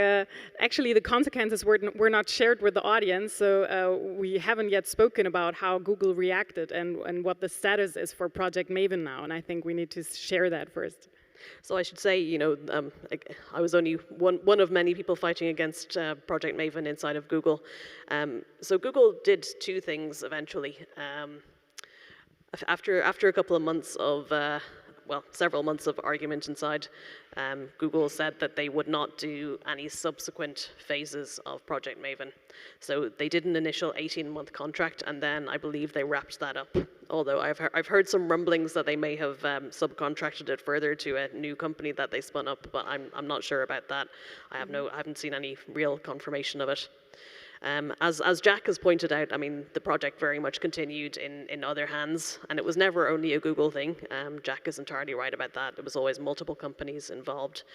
actually the consequences were not shared with the audience, so we haven't yet spoken about how Google reacted and what the status is for Project Maven now, and I think we need to share that first. So I should say, I was only one of many people fighting against Project Maven inside of Google. So Google did two things eventually. After a couple of months of, several months of argument inside, Google said that they would not do any subsequent phases of Project Maven. So they did an initial 18-month contract, and then I believe they wrapped that up. Although I've heard some rumblings that they may have subcontracted it further to a new company that they spun up, but I'm not sure about that. I haven't seen any real confirmation of it. As Jack has pointed out, I mean, the project very much continued in other hands, and it was never only a Google thing. Jack is entirely right about that. It was always multiple companies involved.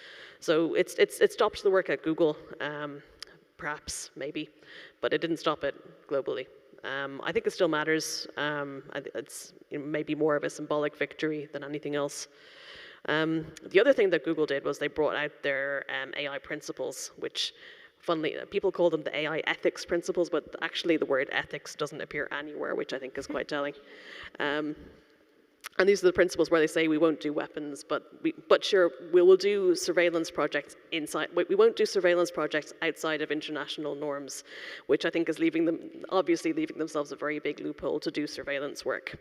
So it stopped the work at Google, perhaps, maybe, but it didn't stop it globally. I think it still matters. It's maybe more of a symbolic victory than anything else. The other thing that Google did was they brought out their AI principles, which funnily, people call them the AI ethics principles, but actually the word ethics doesn't appear anywhere, which I think is quite telling. And these are the principles where they say we won't do weapons, but sure, we will do surveillance projects inside. We won't do surveillance projects outside of international norms, which I think is obviously leaving themselves a very big loophole to do surveillance work.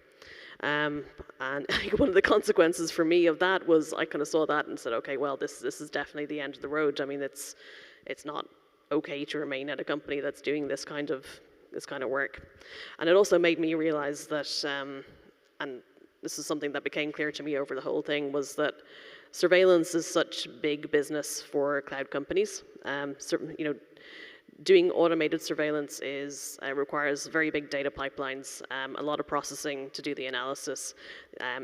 And I think one of the consequences for me of that was I kind of saw that and said, okay, well, this is definitely the end of the road. I mean, it's not okay to remain at a company that's doing this kind of work. And it also made me realize that, and this is something that became clear to me over the whole thing, was that surveillance is such big business for cloud companies. Doing automated surveillance requires very big data pipelines, a lot of processing to do the analysis.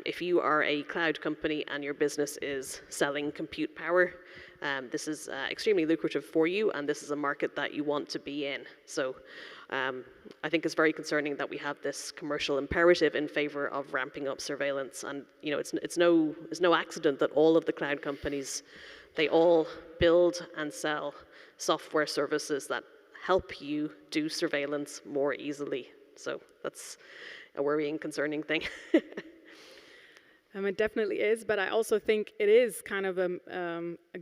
If you are a cloud company and your business is selling compute power, this is extremely lucrative for you, and this is a market that you want to be in. So I think it's very concerning that we have this commercial imperative in favor of ramping up surveillance. And it's no accident that all of the cloud companies, they all build and sell software services that help you do surveillance more easily. So that's a worrying, concerning thing. It definitely is, but I also think it is kind of a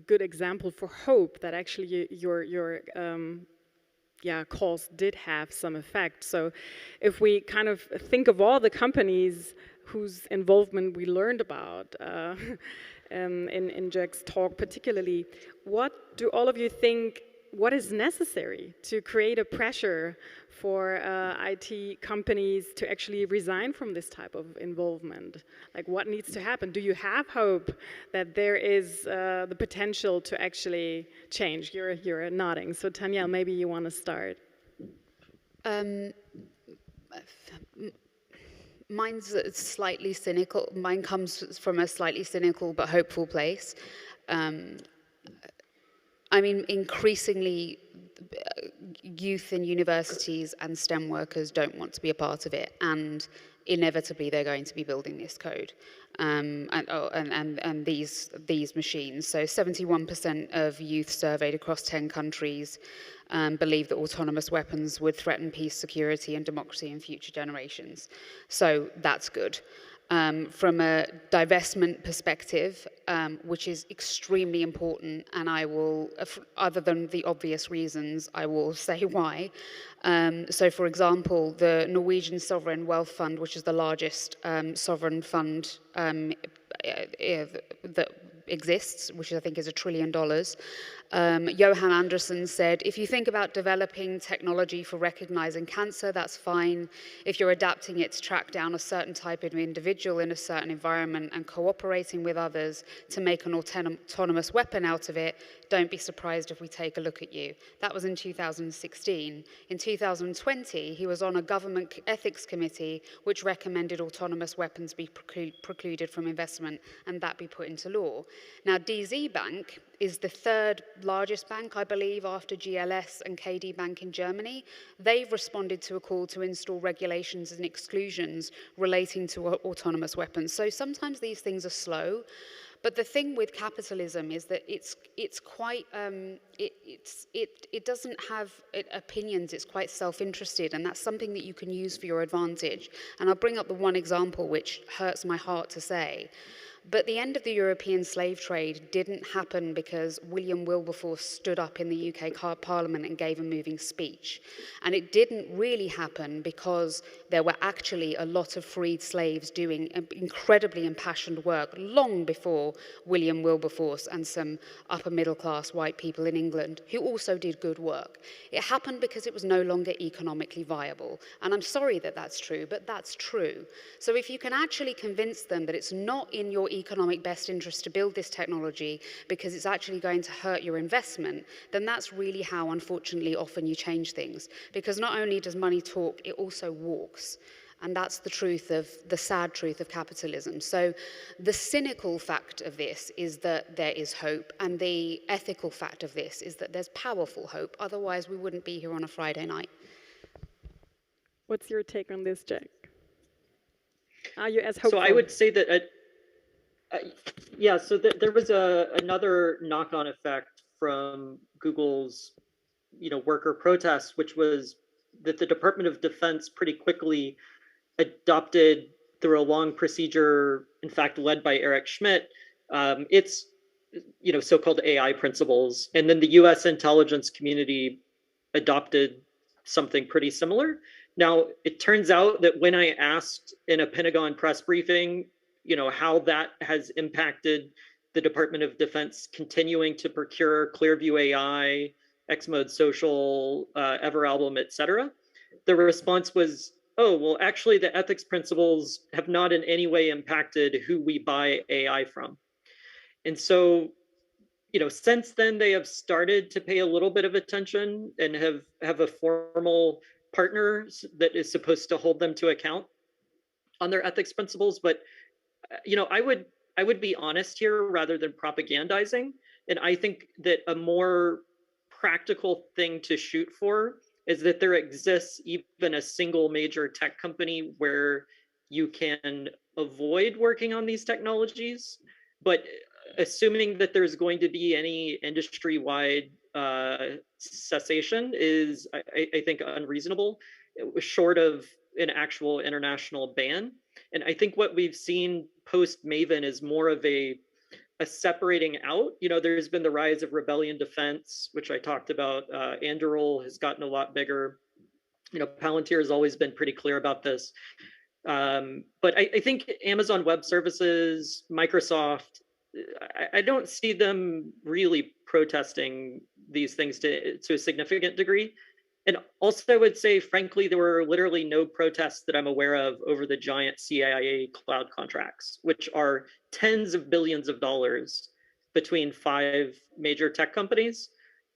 good example for hope that actually your cause did have some effect. So if we kind of think of all the companies whose involvement we learned about in Jack's talk particularly, what do all of you think, what is necessary to create a pressure for IT companies to actually resign from this type of involvement? Like, what needs to happen? Do you have hope that there is the potential to actually change? You're nodding. So Taniel, maybe you want to start. Mine's slightly cynical. Mine comes from a slightly cynical but hopeful place. I mean, increasingly, youth in universities and STEM workers don't want to be a part of it, and inevitably they're going to be building this code and these machines. So 71% of youth surveyed across 10 countries believe that autonomous weapons would threaten peace, security, and democracy in future generations. So that's good. From a divestment perspective, which is extremely important, and I will, other than the obvious reasons, I will say why. So, for example, the Norwegian Sovereign Wealth Fund, which is the largest sovereign fund that exists, which I think is $1 trillion, Johan Andersen said, if you think about developing technology for recognizing cancer, that's fine. If you're adapting it to track down a certain type of individual in a certain environment and cooperating with others to make an autonomous weapon out of it, don't be surprised if we take a look at you. That was in 2016. In 2020, he was on a government ethics committee which recommended autonomous weapons be precluded from investment and that be put into law. Now, DZ Bank is the third largest bank, I believe, after GLS and KD Bank in Germany. They've responded to a call to install regulations and exclusions relating to autonomous weapons. So sometimes these things are slow. But the thing with capitalism is that it's quite it doesn't have opinions. It's quite self-interested, and that's something that you can use for your advantage. And I'll bring up the one example which hurts my heart to say. But the end of the European slave trade didn't happen because William Wilberforce stood up in the UK Parliament and gave a moving speech. And it didn't really happen because there were actually a lot of freed slaves doing incredibly impassioned work long before William Wilberforce and some upper middle class white people in England who also did good work. It happened because it was no longer economically viable. And I'm sorry that that's true, but that's true. So if you can actually convince them that it's not in your economic best interest to build this technology because it's actually going to hurt your investment, then that's really how, unfortunately, often you change things. Because not only does money talk, it also walks. And that's the sad truth of capitalism. So the cynical fact of this is that there is hope, and the ethical fact of this is that there's powerful hope. Otherwise, we wouldn't be here on a Friday night. What's your take on this, Jack? Are you as hopeful? So I would say that so there was another knock-on effect from Google's worker protests, which was that the Department of Defense pretty quickly adopted, through a long procedure, in fact, led by Eric Schmidt, its so-called AI principles. And then the US intelligence community adopted something pretty similar. Now, it turns out that when I asked in a Pentagon press briefing, how that has impacted the Department of Defense continuing to procure Clearview AI, Xmode Social, Everalbum, et cetera, the response was, oh, well, actually, the ethics principles have not in any way impacted who we buy AI from. And so, since then, they have started to pay a little bit of attention and have a formal partner that is supposed to hold them to account on their ethics principles. But, I would be honest here rather than propagandizing. And I think that a more practical thing to shoot for is that there exists even a single major tech company where you can avoid working on these technologies. But assuming that there's going to be any industry-wide cessation is, I think, unreasonable, short of an actual international ban. And I think what we've seen post-Maven is more of a separating out. There's been the rise of rebellion defense, which I talked about. Anduril has gotten a lot bigger. Palantir has always been pretty clear about this. But I think Amazon Web Services, Microsoft, I don't see them really protesting these things to a significant degree. And also, I would say, frankly, there were literally no protests that I'm aware of over the giant CIA cloud contracts, which are tens of billions of dollars between 5 major tech companies.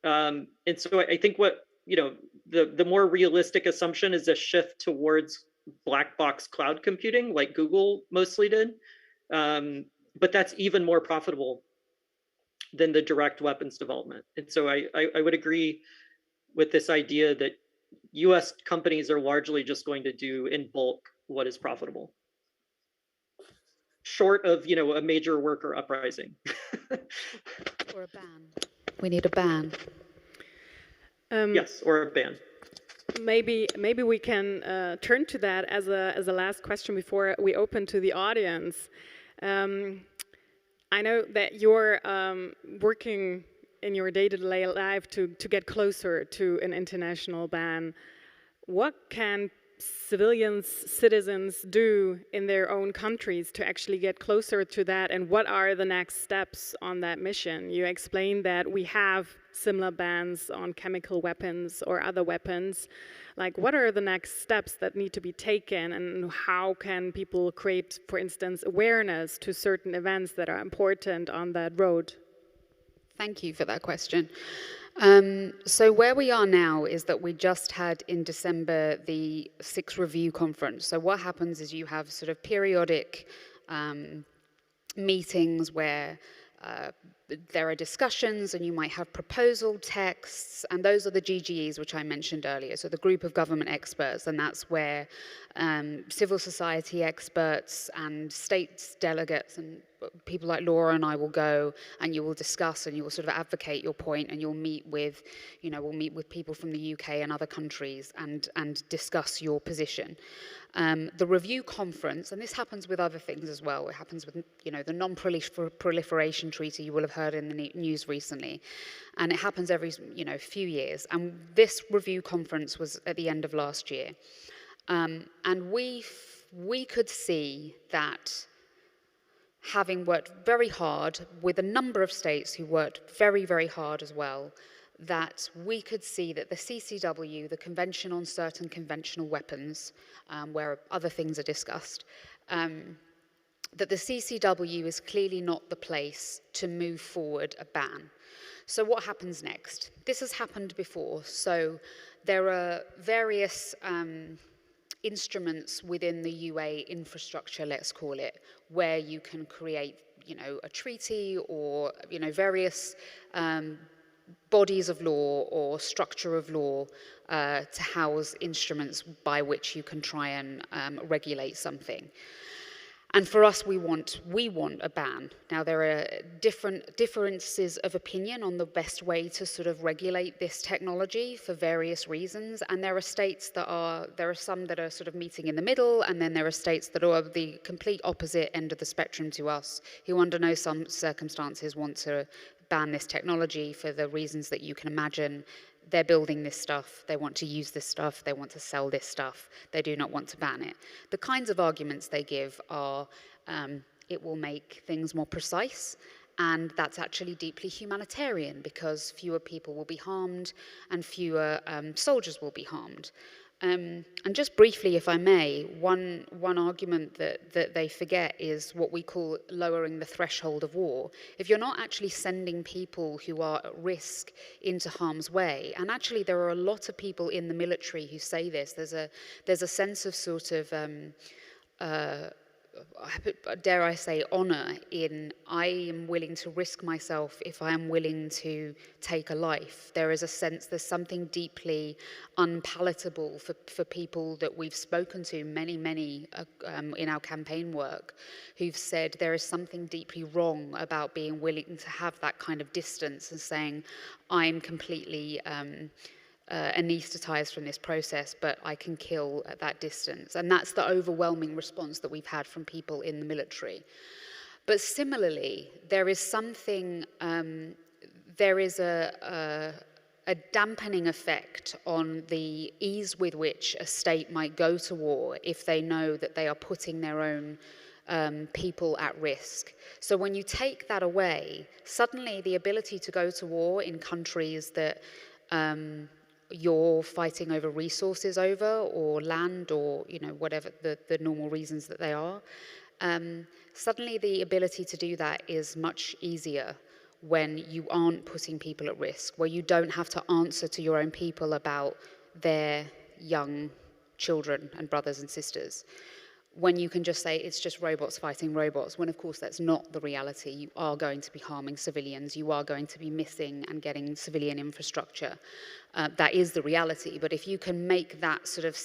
And so I think what, the more realistic assumption is a shift towards black box cloud computing, like Google mostly did. But that's even more profitable than the direct weapons development. And so I would agree with this idea that US companies are largely just going to do in bulk what is profitable, short of, a major worker uprising. Or a ban. We need a ban. Yes, or a ban. Maybe we can turn to that as a last question before we open to the audience. I know that you're working in your day-to-day life to get closer to an international ban. What can citizens do in their own countries to actually get closer to that, and what are the next steps on that mission? You explained that we have similar bans on chemical weapons or other weapons. Like, what are the next steps that need to be taken, and how can people create, for instance, awareness to certain events that are important on that road? Thank you for that question. So where we are now is that we just had in December the 6th review conference. So what happens is you have sort of periodic meetings where there are discussions, and you might have proposal texts, and those are the GGEs, which I mentioned earlier, so the group of government experts, and that's where civil society experts and states delegates and people like Laura and I will go, and you will discuss, and you will sort of advocate your point, and you'll meet with, we'll meet with people from the UK and other countries and discuss your position. The review conference, and this happens with other things as well. It happens with, the non-proliferation treaty you will have heard in the news recently, and it happens every, few years. And this review conference was at the end of last year, and we could see that, having worked very hard with a number of states who worked very, very hard as well, that we could see that the CCW, the Convention on Certain Conventional Weapons, where other things are discussed, that the CCW is clearly not the place to move forward a ban. So what happens next? This has happened before. So there are various instruments within the UA infrastructure, let's call it, where you can create, a treaty or, various bodies of law or structure of law to house instruments by which you can try and regulate something. And for us, we want a ban. Now, there are differences of opinion on the best way to sort of regulate this technology for various reasons. And there are states that there are some that are sort of meeting in the middle, and then there are states that are the complete opposite end of the spectrum to us, who under no circumstances want to ban this technology for the reasons that you can imagine. They're building this stuff, they want to use this stuff, they want to sell this stuff, they do not want to ban it. The kinds of arguments they give are, it will make things more precise, and that's actually deeply humanitarian because fewer people will be harmed and fewer soldiers will be harmed. And just briefly, if I may, one argument that they forget is what we call lowering the threshold of war. If you're not actually sending people who are at risk into harm's way, and actually there are a lot of people in the military who say this, there's a sense of sort of dare I say, honor in I am willing to risk myself if I am willing to take a life. There is a sense, there's something deeply unpalatable for people that we've spoken to, many in our campaign work, who've said there is something deeply wrong about being willing to have that kind of distance and saying, I'm completely anesthetized from this process, but I can kill at that distance. And that's the overwhelming response that we've had from people in the military. But similarly, there is something, there is a dampening effect on the ease with which a state might go to war if they know that they are putting their own people at risk. So when you take that away, suddenly the ability to go to war in countries that you're fighting over resources over, or land, or whatever the normal reasons that they are, suddenly the ability to do that is much easier when you aren't putting people at risk, where you don't have to answer to your own people about their young children and brothers and sisters. When you can just say it's just robots fighting robots, when of course that's not the reality. You are going to be harming civilians, you are going to be missing and getting civilian infrastructure. That is the reality. But if you can make that sort of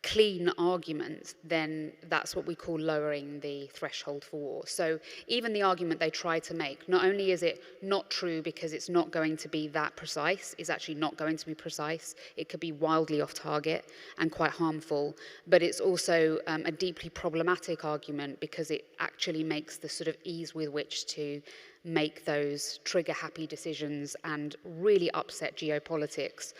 clean argument, then that's what we call lowering the threshold for war. So even the argument they try to make, not only is it not true because it's not going to be that precise, it's actually not going to be precise, it could be wildly off target and quite harmful, but it's also a deeply problematic argument because it actually makes the sort of ease with which to make those trigger-happy decisions and really upset geopolitics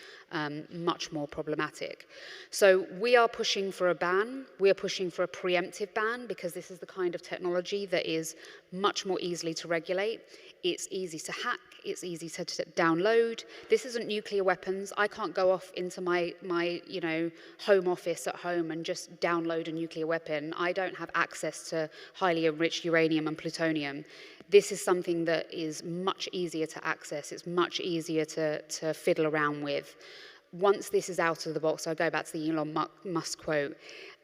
much more problematic. So we are pushing for a ban. We are pushing for a preemptive ban because this is the kind of technology that is much more easily to regulate. It's easy to hack. It's easy to download. This isn't nuclear weapons. I can't go off into my home office at home and just download a nuclear weapon. I don't have access to highly enriched uranium and plutonium. This is something that is much easier to access. It's much easier to fiddle around with. Once this is out of the box, I'll go back to the Elon Musk quote,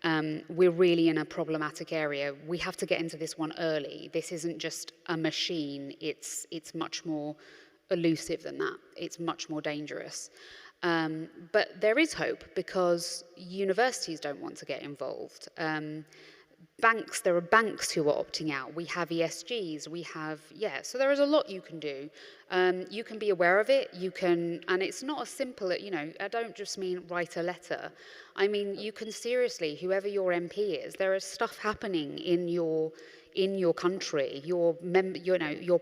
we're really in a problematic area. We have to get into this one early. This isn't just a machine. It's much more elusive than that. It's much more dangerous. But there is hope because universities don't want to get involved. Banks, there are banks who are opting out. We have ESGs, we have, so there is a lot you can do. You can be aware of it, and it's not as simple, I don't just mean write a letter. I mean, you can seriously, whoever your MP is, there is stuff happening in your country, your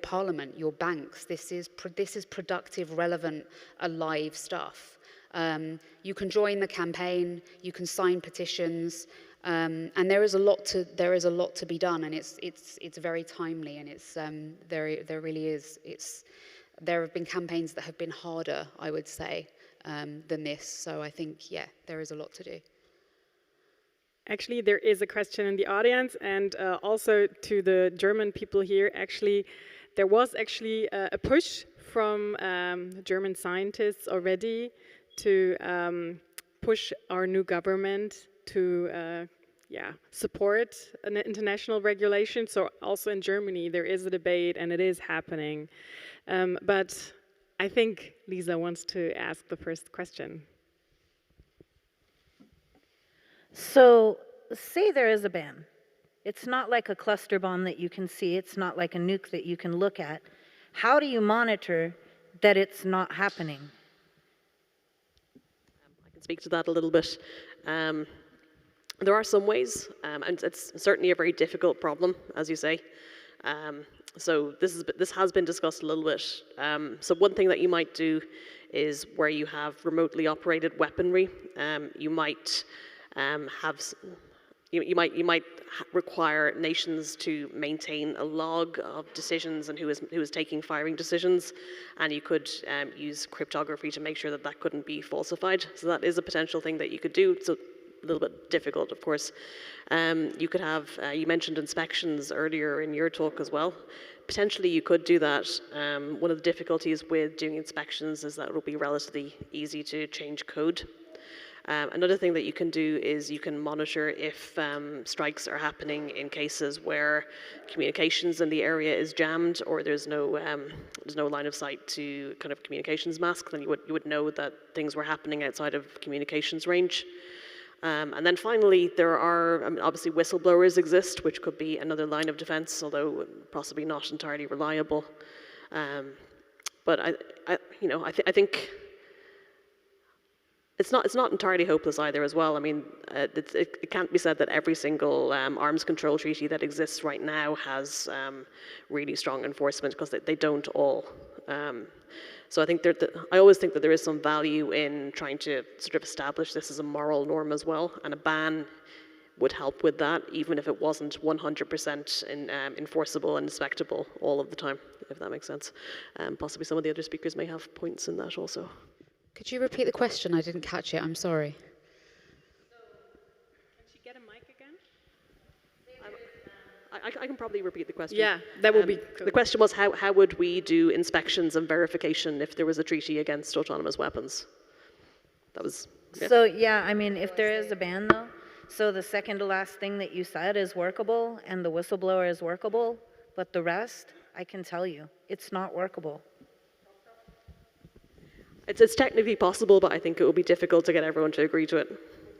parliament, your banks. This is productive, relevant, alive stuff. You can join the campaign, you can sign petitions, and there is a lot to be done, and it's very timely, and it's there really is. There have been campaigns that have been harder, I would say, than this. So I think there is a lot to do. Actually, there is a question in the audience, and also to the German people here. Actually, there was actually a push from German scientists already to push our new government to support an international regulation. So also in Germany, there is a debate and it is happening. But I think Lisa wants to ask the first question. So say there is a ban. It's not like a cluster bomb that you can see. It's not like a nuke that you can look at. How do you monitor that it's not happening? I can speak to that a little bit. There are some ways, and it's certainly a very difficult problem, as you say. So this has been discussed a little bit. So one thing that you might do is where you have remotely operated weaponry, you might require nations to maintain a log of decisions and who is taking firing decisions, and you could use cryptography to make sure that that couldn't be falsified. So that is a potential thing that you could do. So a little bit difficult, of course. You could have, you mentioned inspections earlier in your talk as well. Potentially you could do that. One of the difficulties with doing inspections is that it will be relatively easy to change code. Another thing that you can do is you can monitor if strikes are happening in cases where communications in the area is jammed, or there's no line of sight to kind of communications mask. Then you would know that things were happening outside of communications range. And then finally, there are, obviously whistleblowers exist, which could be another line of defense, although possibly not entirely reliable. But I think it's not entirely hopeless either as well. I mean, it can't be said that every single arms control treaty that exists right now has really strong enforcement, because they don't all. So I think I always think that there is some value in trying to sort of establish this as a moral norm as well, and a ban would help with that, even if it wasn't 100% enforceable and inspectable all of the time, if that makes sense. Possibly some of the other speakers may have points in that also. Could you repeat the question? I didn't catch it. I'm sorry. Can she get a mic again? I can probably repeat the question. Yeah, that would be cool. The question was, how would we do inspections and verification if there was a treaty against autonomous weapons? That was... Yeah. So yeah, I mean, if there is a ban though, so the second to last thing that you said is workable and the whistleblower is workable, but the rest, I can tell you, it's not workable. It's technically possible, but I think it will be difficult to get everyone to agree to it.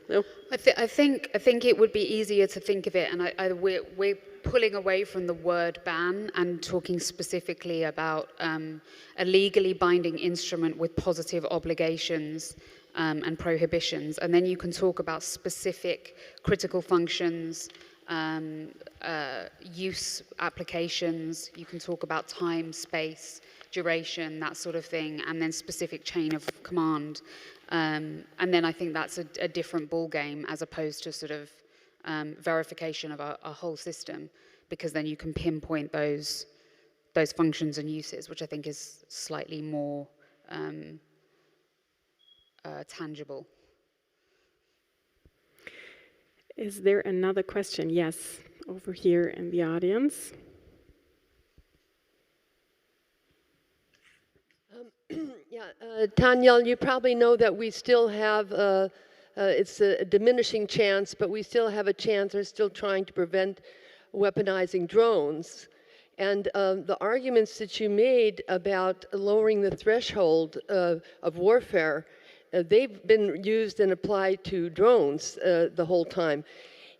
No? I think it would be easier to think of it, and we're pulling away from the word ban and talking specifically about a legally binding instrument with positive obligations and prohibitions, and then you can talk about specific critical functions, use applications, you can talk about time, space, duration, that sort of thing, and then specific chain of command. And then I think that's a different ball game as opposed to sort of verification of a whole system, because then you can pinpoint those functions and uses, which I think is slightly more tangible. Is there another question? Yes, over here in the audience. Taniel, you probably know that we still have, it's a diminishing chance, but we still have a chance. We're still trying to prevent weaponizing drones. And the arguments that you made about lowering the threshold of warfare, they've been used and applied to drones the whole time.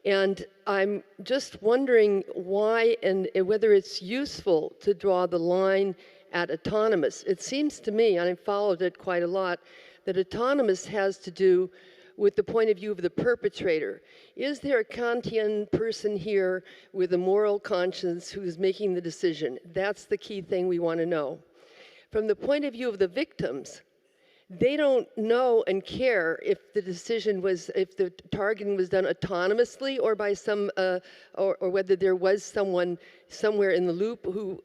And I'm just wondering why and whether it's useful to draw the line at autonomous. It seems to me, and I followed it quite a lot, that autonomous has to do with the point of view of the perpetrator. Is there a Kantian person here with a moral conscience who's making the decision? That's the key thing we want to know. From the point of view of the victims, they don't know and care if the decision was, if the targeting was done autonomously or by some, or whether there was someone somewhere in the loop who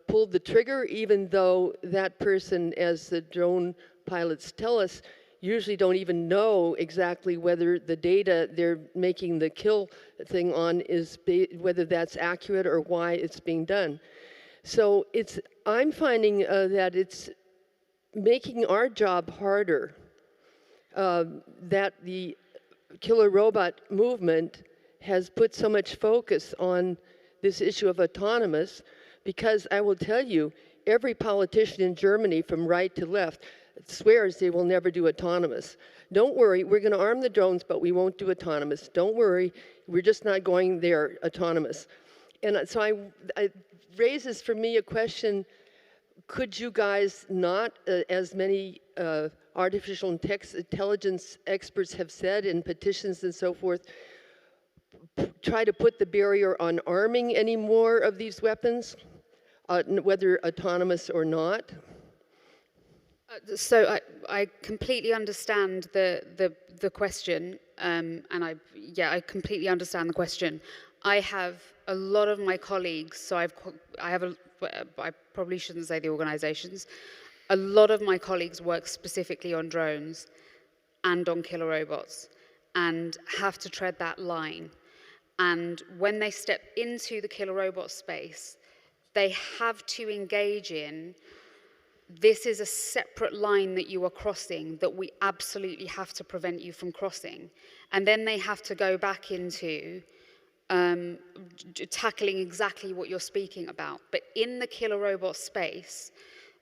pulled the trigger, even though that person, as the drone pilots tell us, usually don't even know exactly whether the data they're making the kill thing on is, whether that's accurate or why it's being done. So I'm finding that it's making our job harder, that the killer robot movement has put so much focus on this issue of autonomous, because I will tell you, every politician in Germany from right to left swears they will never do autonomous. don't worry, we're going to arm the drones, but we won't do autonomous. Don't worry, we're just not going there autonomous. And so it raises for me a question, could you guys not, as many artificial intelligence experts have said in petitions and so forth, try to put the barrier on arming any more of these weapons, whether autonomous or not? So I completely understand the question, and I completely understand the question. I have a lot of my colleagues, so I probably shouldn't say the organizations, a lot of my colleagues work specifically on drones and on killer robots and have to tread that line. And when they step into the killer robot space, they have to engage in, this is a separate line that you are crossing that we absolutely have to prevent you from crossing. And then they have to go back into tackling exactly what you're speaking about. But in the killer robot space,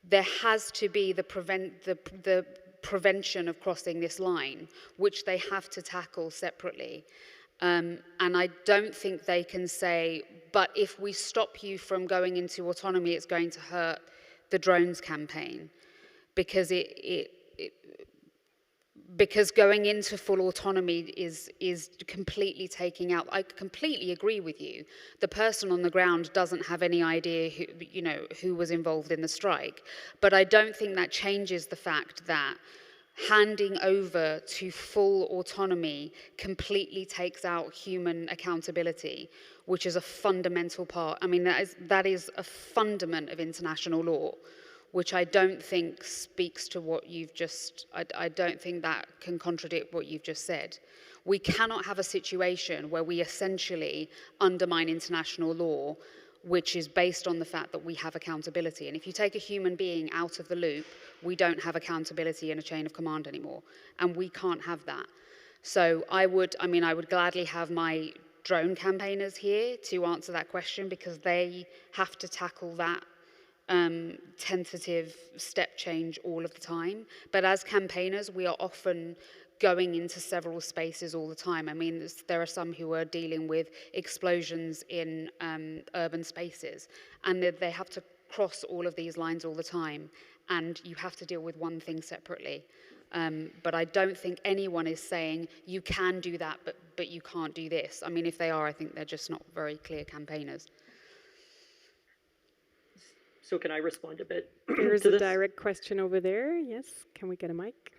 there has to be the prevention of crossing this line, which they have to tackle separately. And I don't think they can say, but if we stop you from going into autonomy, it's going to hurt the drones campaign, because because going into full autonomy is completely taking out. I completely agree with you. The person on the ground doesn't have any idea who was involved in the strike, but I don't think that changes the fact that handing over to full autonomy completely takes out human accountability, which is a fundamental part. I mean, that is a fundament of international law, which I don't think speaks to what you've just, I don't think that can contradict what you've just said. We cannot have a situation where we essentially undermine international law, which is based on the fact that we have accountability. And if you take a human being out of the loop, we don't have accountability in a chain of command anymore. And we can't have that. So I would gladly have my drone campaigners here to answer that question, because they have to tackle that tentative step change all of the time. But as campaigners, we are often going into several spaces all the time. I mean, there are some who are dealing with explosions in urban spaces, and they have to cross all of these lines all the time, and you have to deal with one thing separately. But I don't think anyone is saying you can do that, but you can't do this. I mean, if they are, I think they're just not very clear campaigners. So can I respond a bit? There's a direct question over there. Yes, can we get a mic?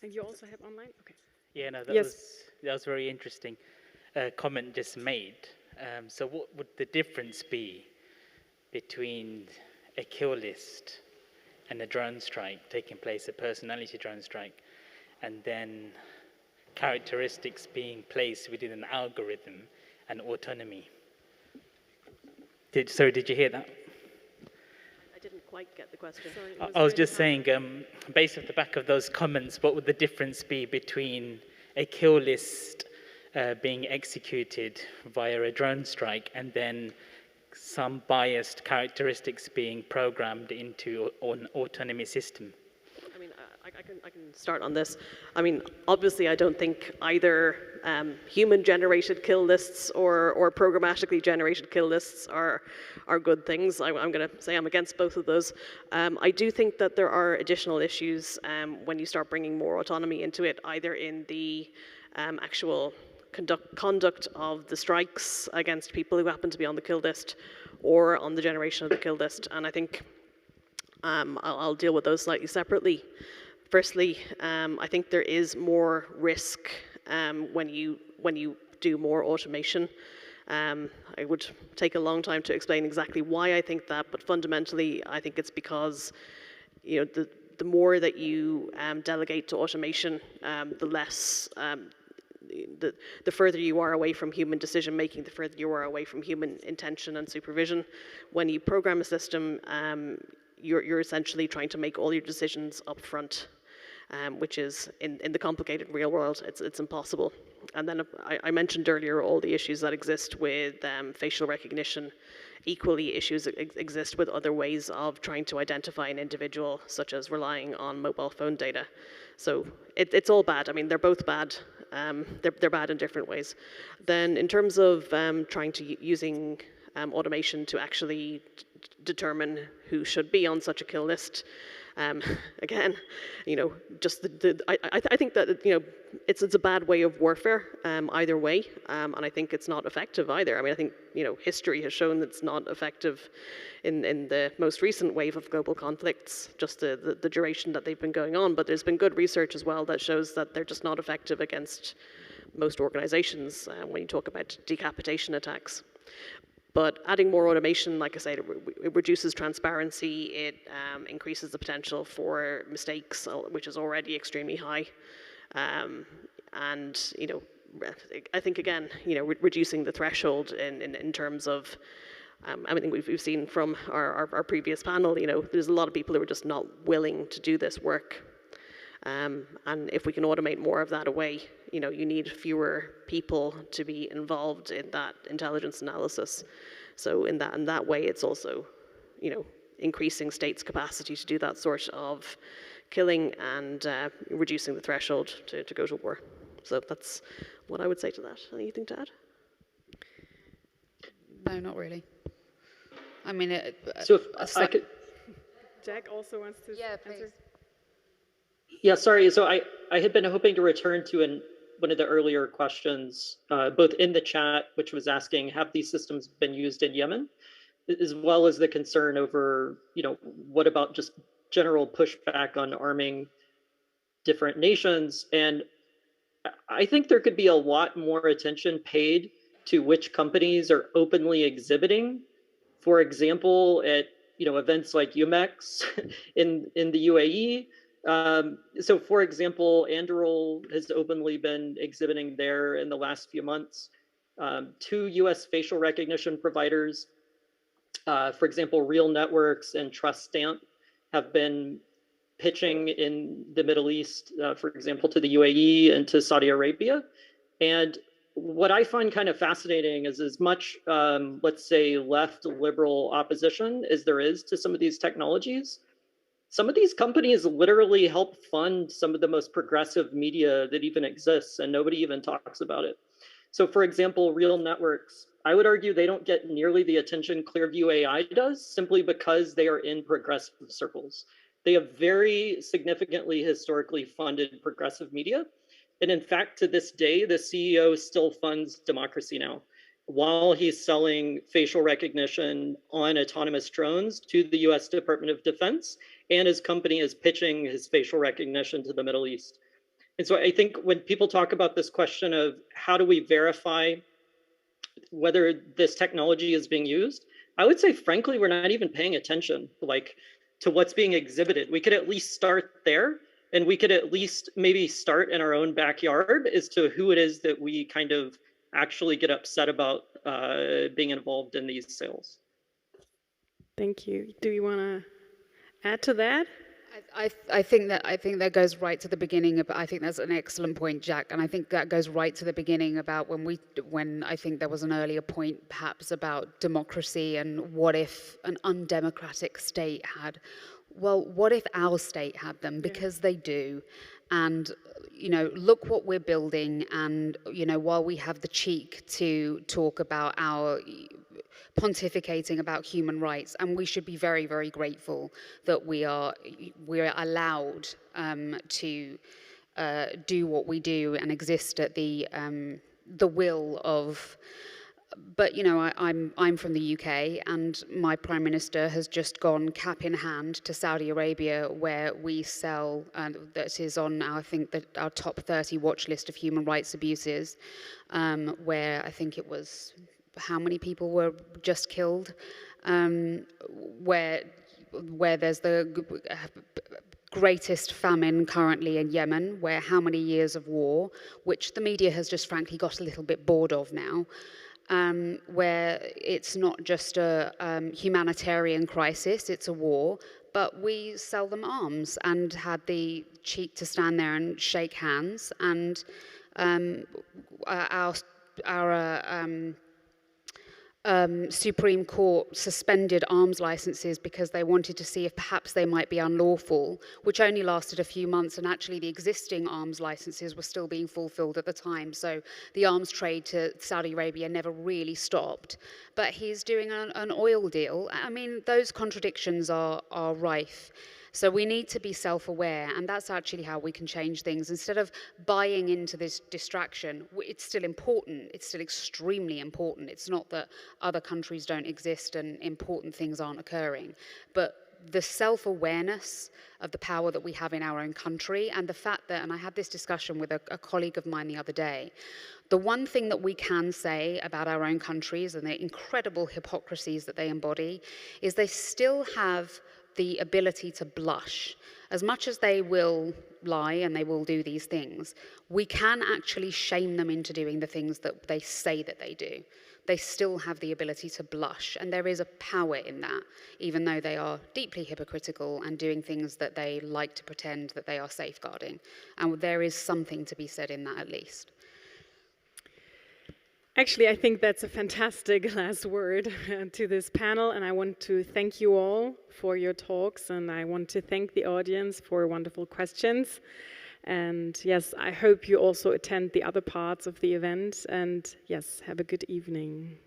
And you also have online? Okay. Yeah, no, that was very interesting comment just made. So what would the difference be between a kill list and a drone strike taking place, a personality drone strike, and then characteristics being placed within an algorithm and autonomy? Did you hear that? I didn't quite get the question. I was just saying, based off the back of those comments, what would the difference be between a kill list being executed via a drone strike and then some biased characteristics being programmed into an autonomy system? I mean, I can start on this. I mean, obviously, I don't think either human-generated kill lists or programmatically generated kill lists are good things. I'm going to say I'm against both of those. I do think that there are additional issues when you start bringing more autonomy into it, either in the actual conduct of the strikes against people who happen to be on the kill list, or on the generation of the kill list. And I think I'll deal with those slightly separately. Firstly, I think there is more risk when you do more automation. I would take a long time to explain exactly why I think that, but fundamentally, I think it's because the more that you delegate to automation, the less the further you are away from human decision making, the further you are away from human intention and supervision. When you program a system, you're essentially trying to make all your decisions up front, which is in the complicated real world, it's impossible. And then I mentioned earlier all the issues that exist with facial recognition. Equally, issues exist with other ways of trying to identify an individual, such as relying on mobile phone data. So it's all bad. I mean, they're both bad. They're bad in different ways. Then in terms of trying to using automation to actually determine who should be on such a kill list, again, just I think that it's a bad way of warfare either way, and I think it's not effective either. I mean, I think history has shown that it's not effective in the most recent wave of global conflicts, just the duration that they've been going on. But there's been good research as well that shows that they're just not effective against most organizations when you talk about decapitation attacks. But adding more automation, like I said, it reduces transparency, it increases the potential for mistakes, which is already extremely high. And, I think, again, reducing the threshold in terms of, I think we've seen from our previous panel, there's a lot of people who are just not willing to do this work. And if we can automate more of that away, you need fewer people to be involved in that intelligence analysis. So in that way, it's also, increasing states' capacity to do that sort of killing and reducing the threshold to go to war. So that's what I would say to that. Anything to add? No, not really. I mean, so if I could. Jack also wants to answer. Yeah, sorry. So I had been hoping to return to one of the earlier questions, both in the chat, which was asking, have these systems been used in Yemen, as well as the concern over, what about just general pushback on arming different nations? And I think there could be a lot more attention paid to which companies are openly exhibiting. For example, at events like UMEX in the UAE. So for example, Anduril has openly been exhibiting there in the last few months. 2 US facial recognition providers, for example, Real Networks and Trust Stamp, have been pitching in the Middle East, for example, to the UAE and to Saudi Arabia. And what I find kind of fascinating is as much, let's say, left liberal opposition as there is to some of these technologies, some of these companies literally help fund some of the most progressive media that even exists, and nobody even talks about it. So for example, Real Networks, I would argue they don't get nearly the attention Clearview AI does, simply because they are in progressive circles. They have very significantly historically funded progressive media. And in fact, to this day, the CEO still funds Democracy Now! While he's selling facial recognition on autonomous drones to the US Department of Defense, and his company is pitching his facial recognition to the Middle East. And so I think when people talk about this question of how do we verify whether this technology is being used, I would say, frankly, we're not even paying attention to what's being exhibited. We could at least start there, and we could at least maybe start in our own backyard as to who it is that we kind of actually get upset about being involved in these sales. Thank you. Do you want to add to that? I think that goes right to the beginning. I think that's an excellent point, Jack. And I think that goes right to the beginning about when I think there was an earlier point perhaps about democracy and what if an undemocratic state had. Well, what if our state had them? Because they do. And, look what we're building. And, while we have the cheek to talk about our pontificating about human rights, and we should be very, very grateful that we're allowed to do what we do and exist at the will of. But I'm from the UK, and my Prime Minister has just gone cap in hand to Saudi Arabia, where we sell. That is on our top 30 watch list of human rights abuses, where I think it was how many people were just killed, where there's the greatest famine currently in Yemen, where how many years of war, which the media has just frankly got a little bit bored of now. Where it's not just a humanitarian crisis, it's a war, but we sell them arms and had the cheek to stand there and shake hands and our Supreme Court suspended arms licenses because they wanted to see if perhaps they might be unlawful, which only lasted a few months, and actually the existing arms licenses were still being fulfilled at the time. So the arms trade to Saudi Arabia never really stopped. But he's doing an oil deal. I mean, those contradictions are rife. So we need to be self-aware, and that's actually how we can change things. Instead of buying into this distraction, it's still important. It's still extremely important. It's not that other countries don't exist and important things aren't occurring, but the self-awareness of the power that we have in our own country, and the fact that, and I had this discussion with a colleague of mine the other day, the one thing that we can say about our own countries and the incredible hypocrisies that they embody is they still have the ability to blush. As much as they will lie and they will do these things, we can actually shame them into doing the things that they say that they do. They still have the ability to blush, and there is a power in that, even though they are deeply hypocritical and doing things that they like to pretend that they are safeguarding. And there is something to be said in that, at least. Actually, I think that's a fantastic last word to this panel, and I want to thank you all for your talks, and I want to thank the audience for wonderful questions. And yes, I hope you also attend the other parts of the event, and yes, have a good evening.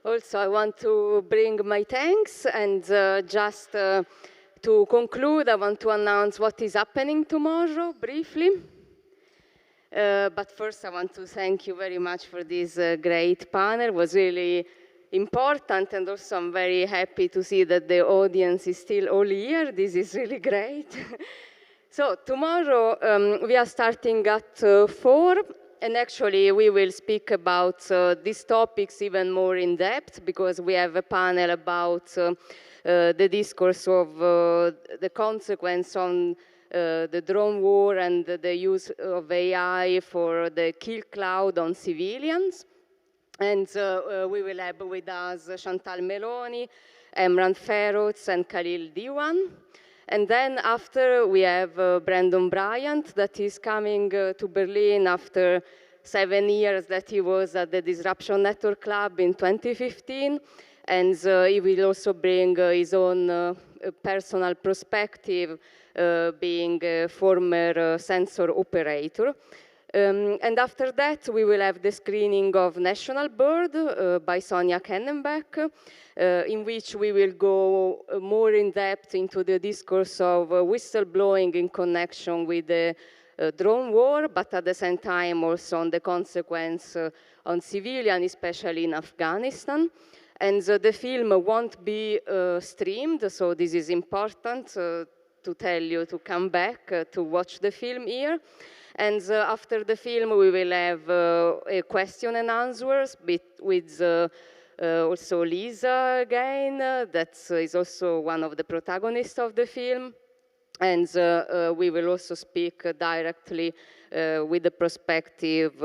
Also, I want to bring my thanks, and just to conclude, I want to announce what is happening tomorrow, briefly. But first, I want to thank you very much for this great panel. It was really important, and also I'm very happy to see that the audience is still all here. This is really great. So tomorrow, we are starting at 4. And actually, we will speak about these topics even more in depth, because we have a panel about the discourse of the consequence on the drone war and the use of AI for the kill cloud on civilians. And we will have with us Chantal Meloni, Emran Feroz, and Khalil Diwan. And then after, we have Brandon Bryant, that is coming to Berlin after 7 years that he was at the Disruption Network Club in 2015. And he will also bring his own personal perspective, being a former sensor operator. And after that, we will have the screening of National Bird by Sonia Kennenbeck, in which we will go more in depth into the discourse of whistleblowing in connection with the drone war, but at the same time also on the consequence on civilians, especially in Afghanistan. And the film won't be streamed, so this is important to tell you to come back to watch the film here. And after the film, we will have a question and answers with also Lisa again, that is also one of the protagonists of the film. And we will also speak directly with the perspective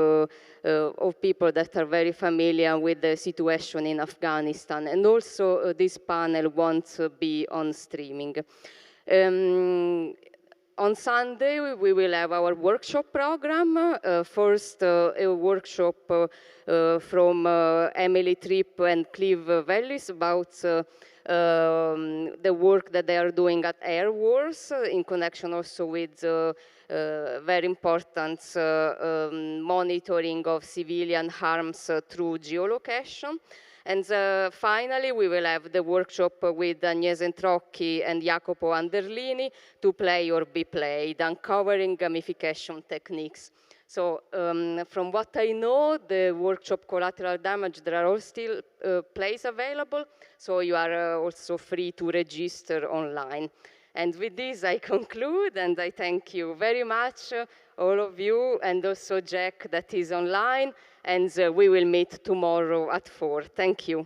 of people that are very familiar with the situation in Afghanistan. And also this panel won't be on streaming. On Sunday, we will have our workshop program. First, a workshop from Emily Tripp and Clive Wellis about the work that they are doing at Air Wars in connection also with very important monitoring of civilian harms through geolocation. And finally, we will have the workshop with Agnese Trocchi and Jacopo Anderlini to play or be played, uncovering gamification techniques. So from what I know, the workshop Collateral Damage, there are all still places available, so you are also free to register online. And with this, I conclude, and I thank you very much, all of you, and also Jack that is online, and we will meet tomorrow at 4. Thank you.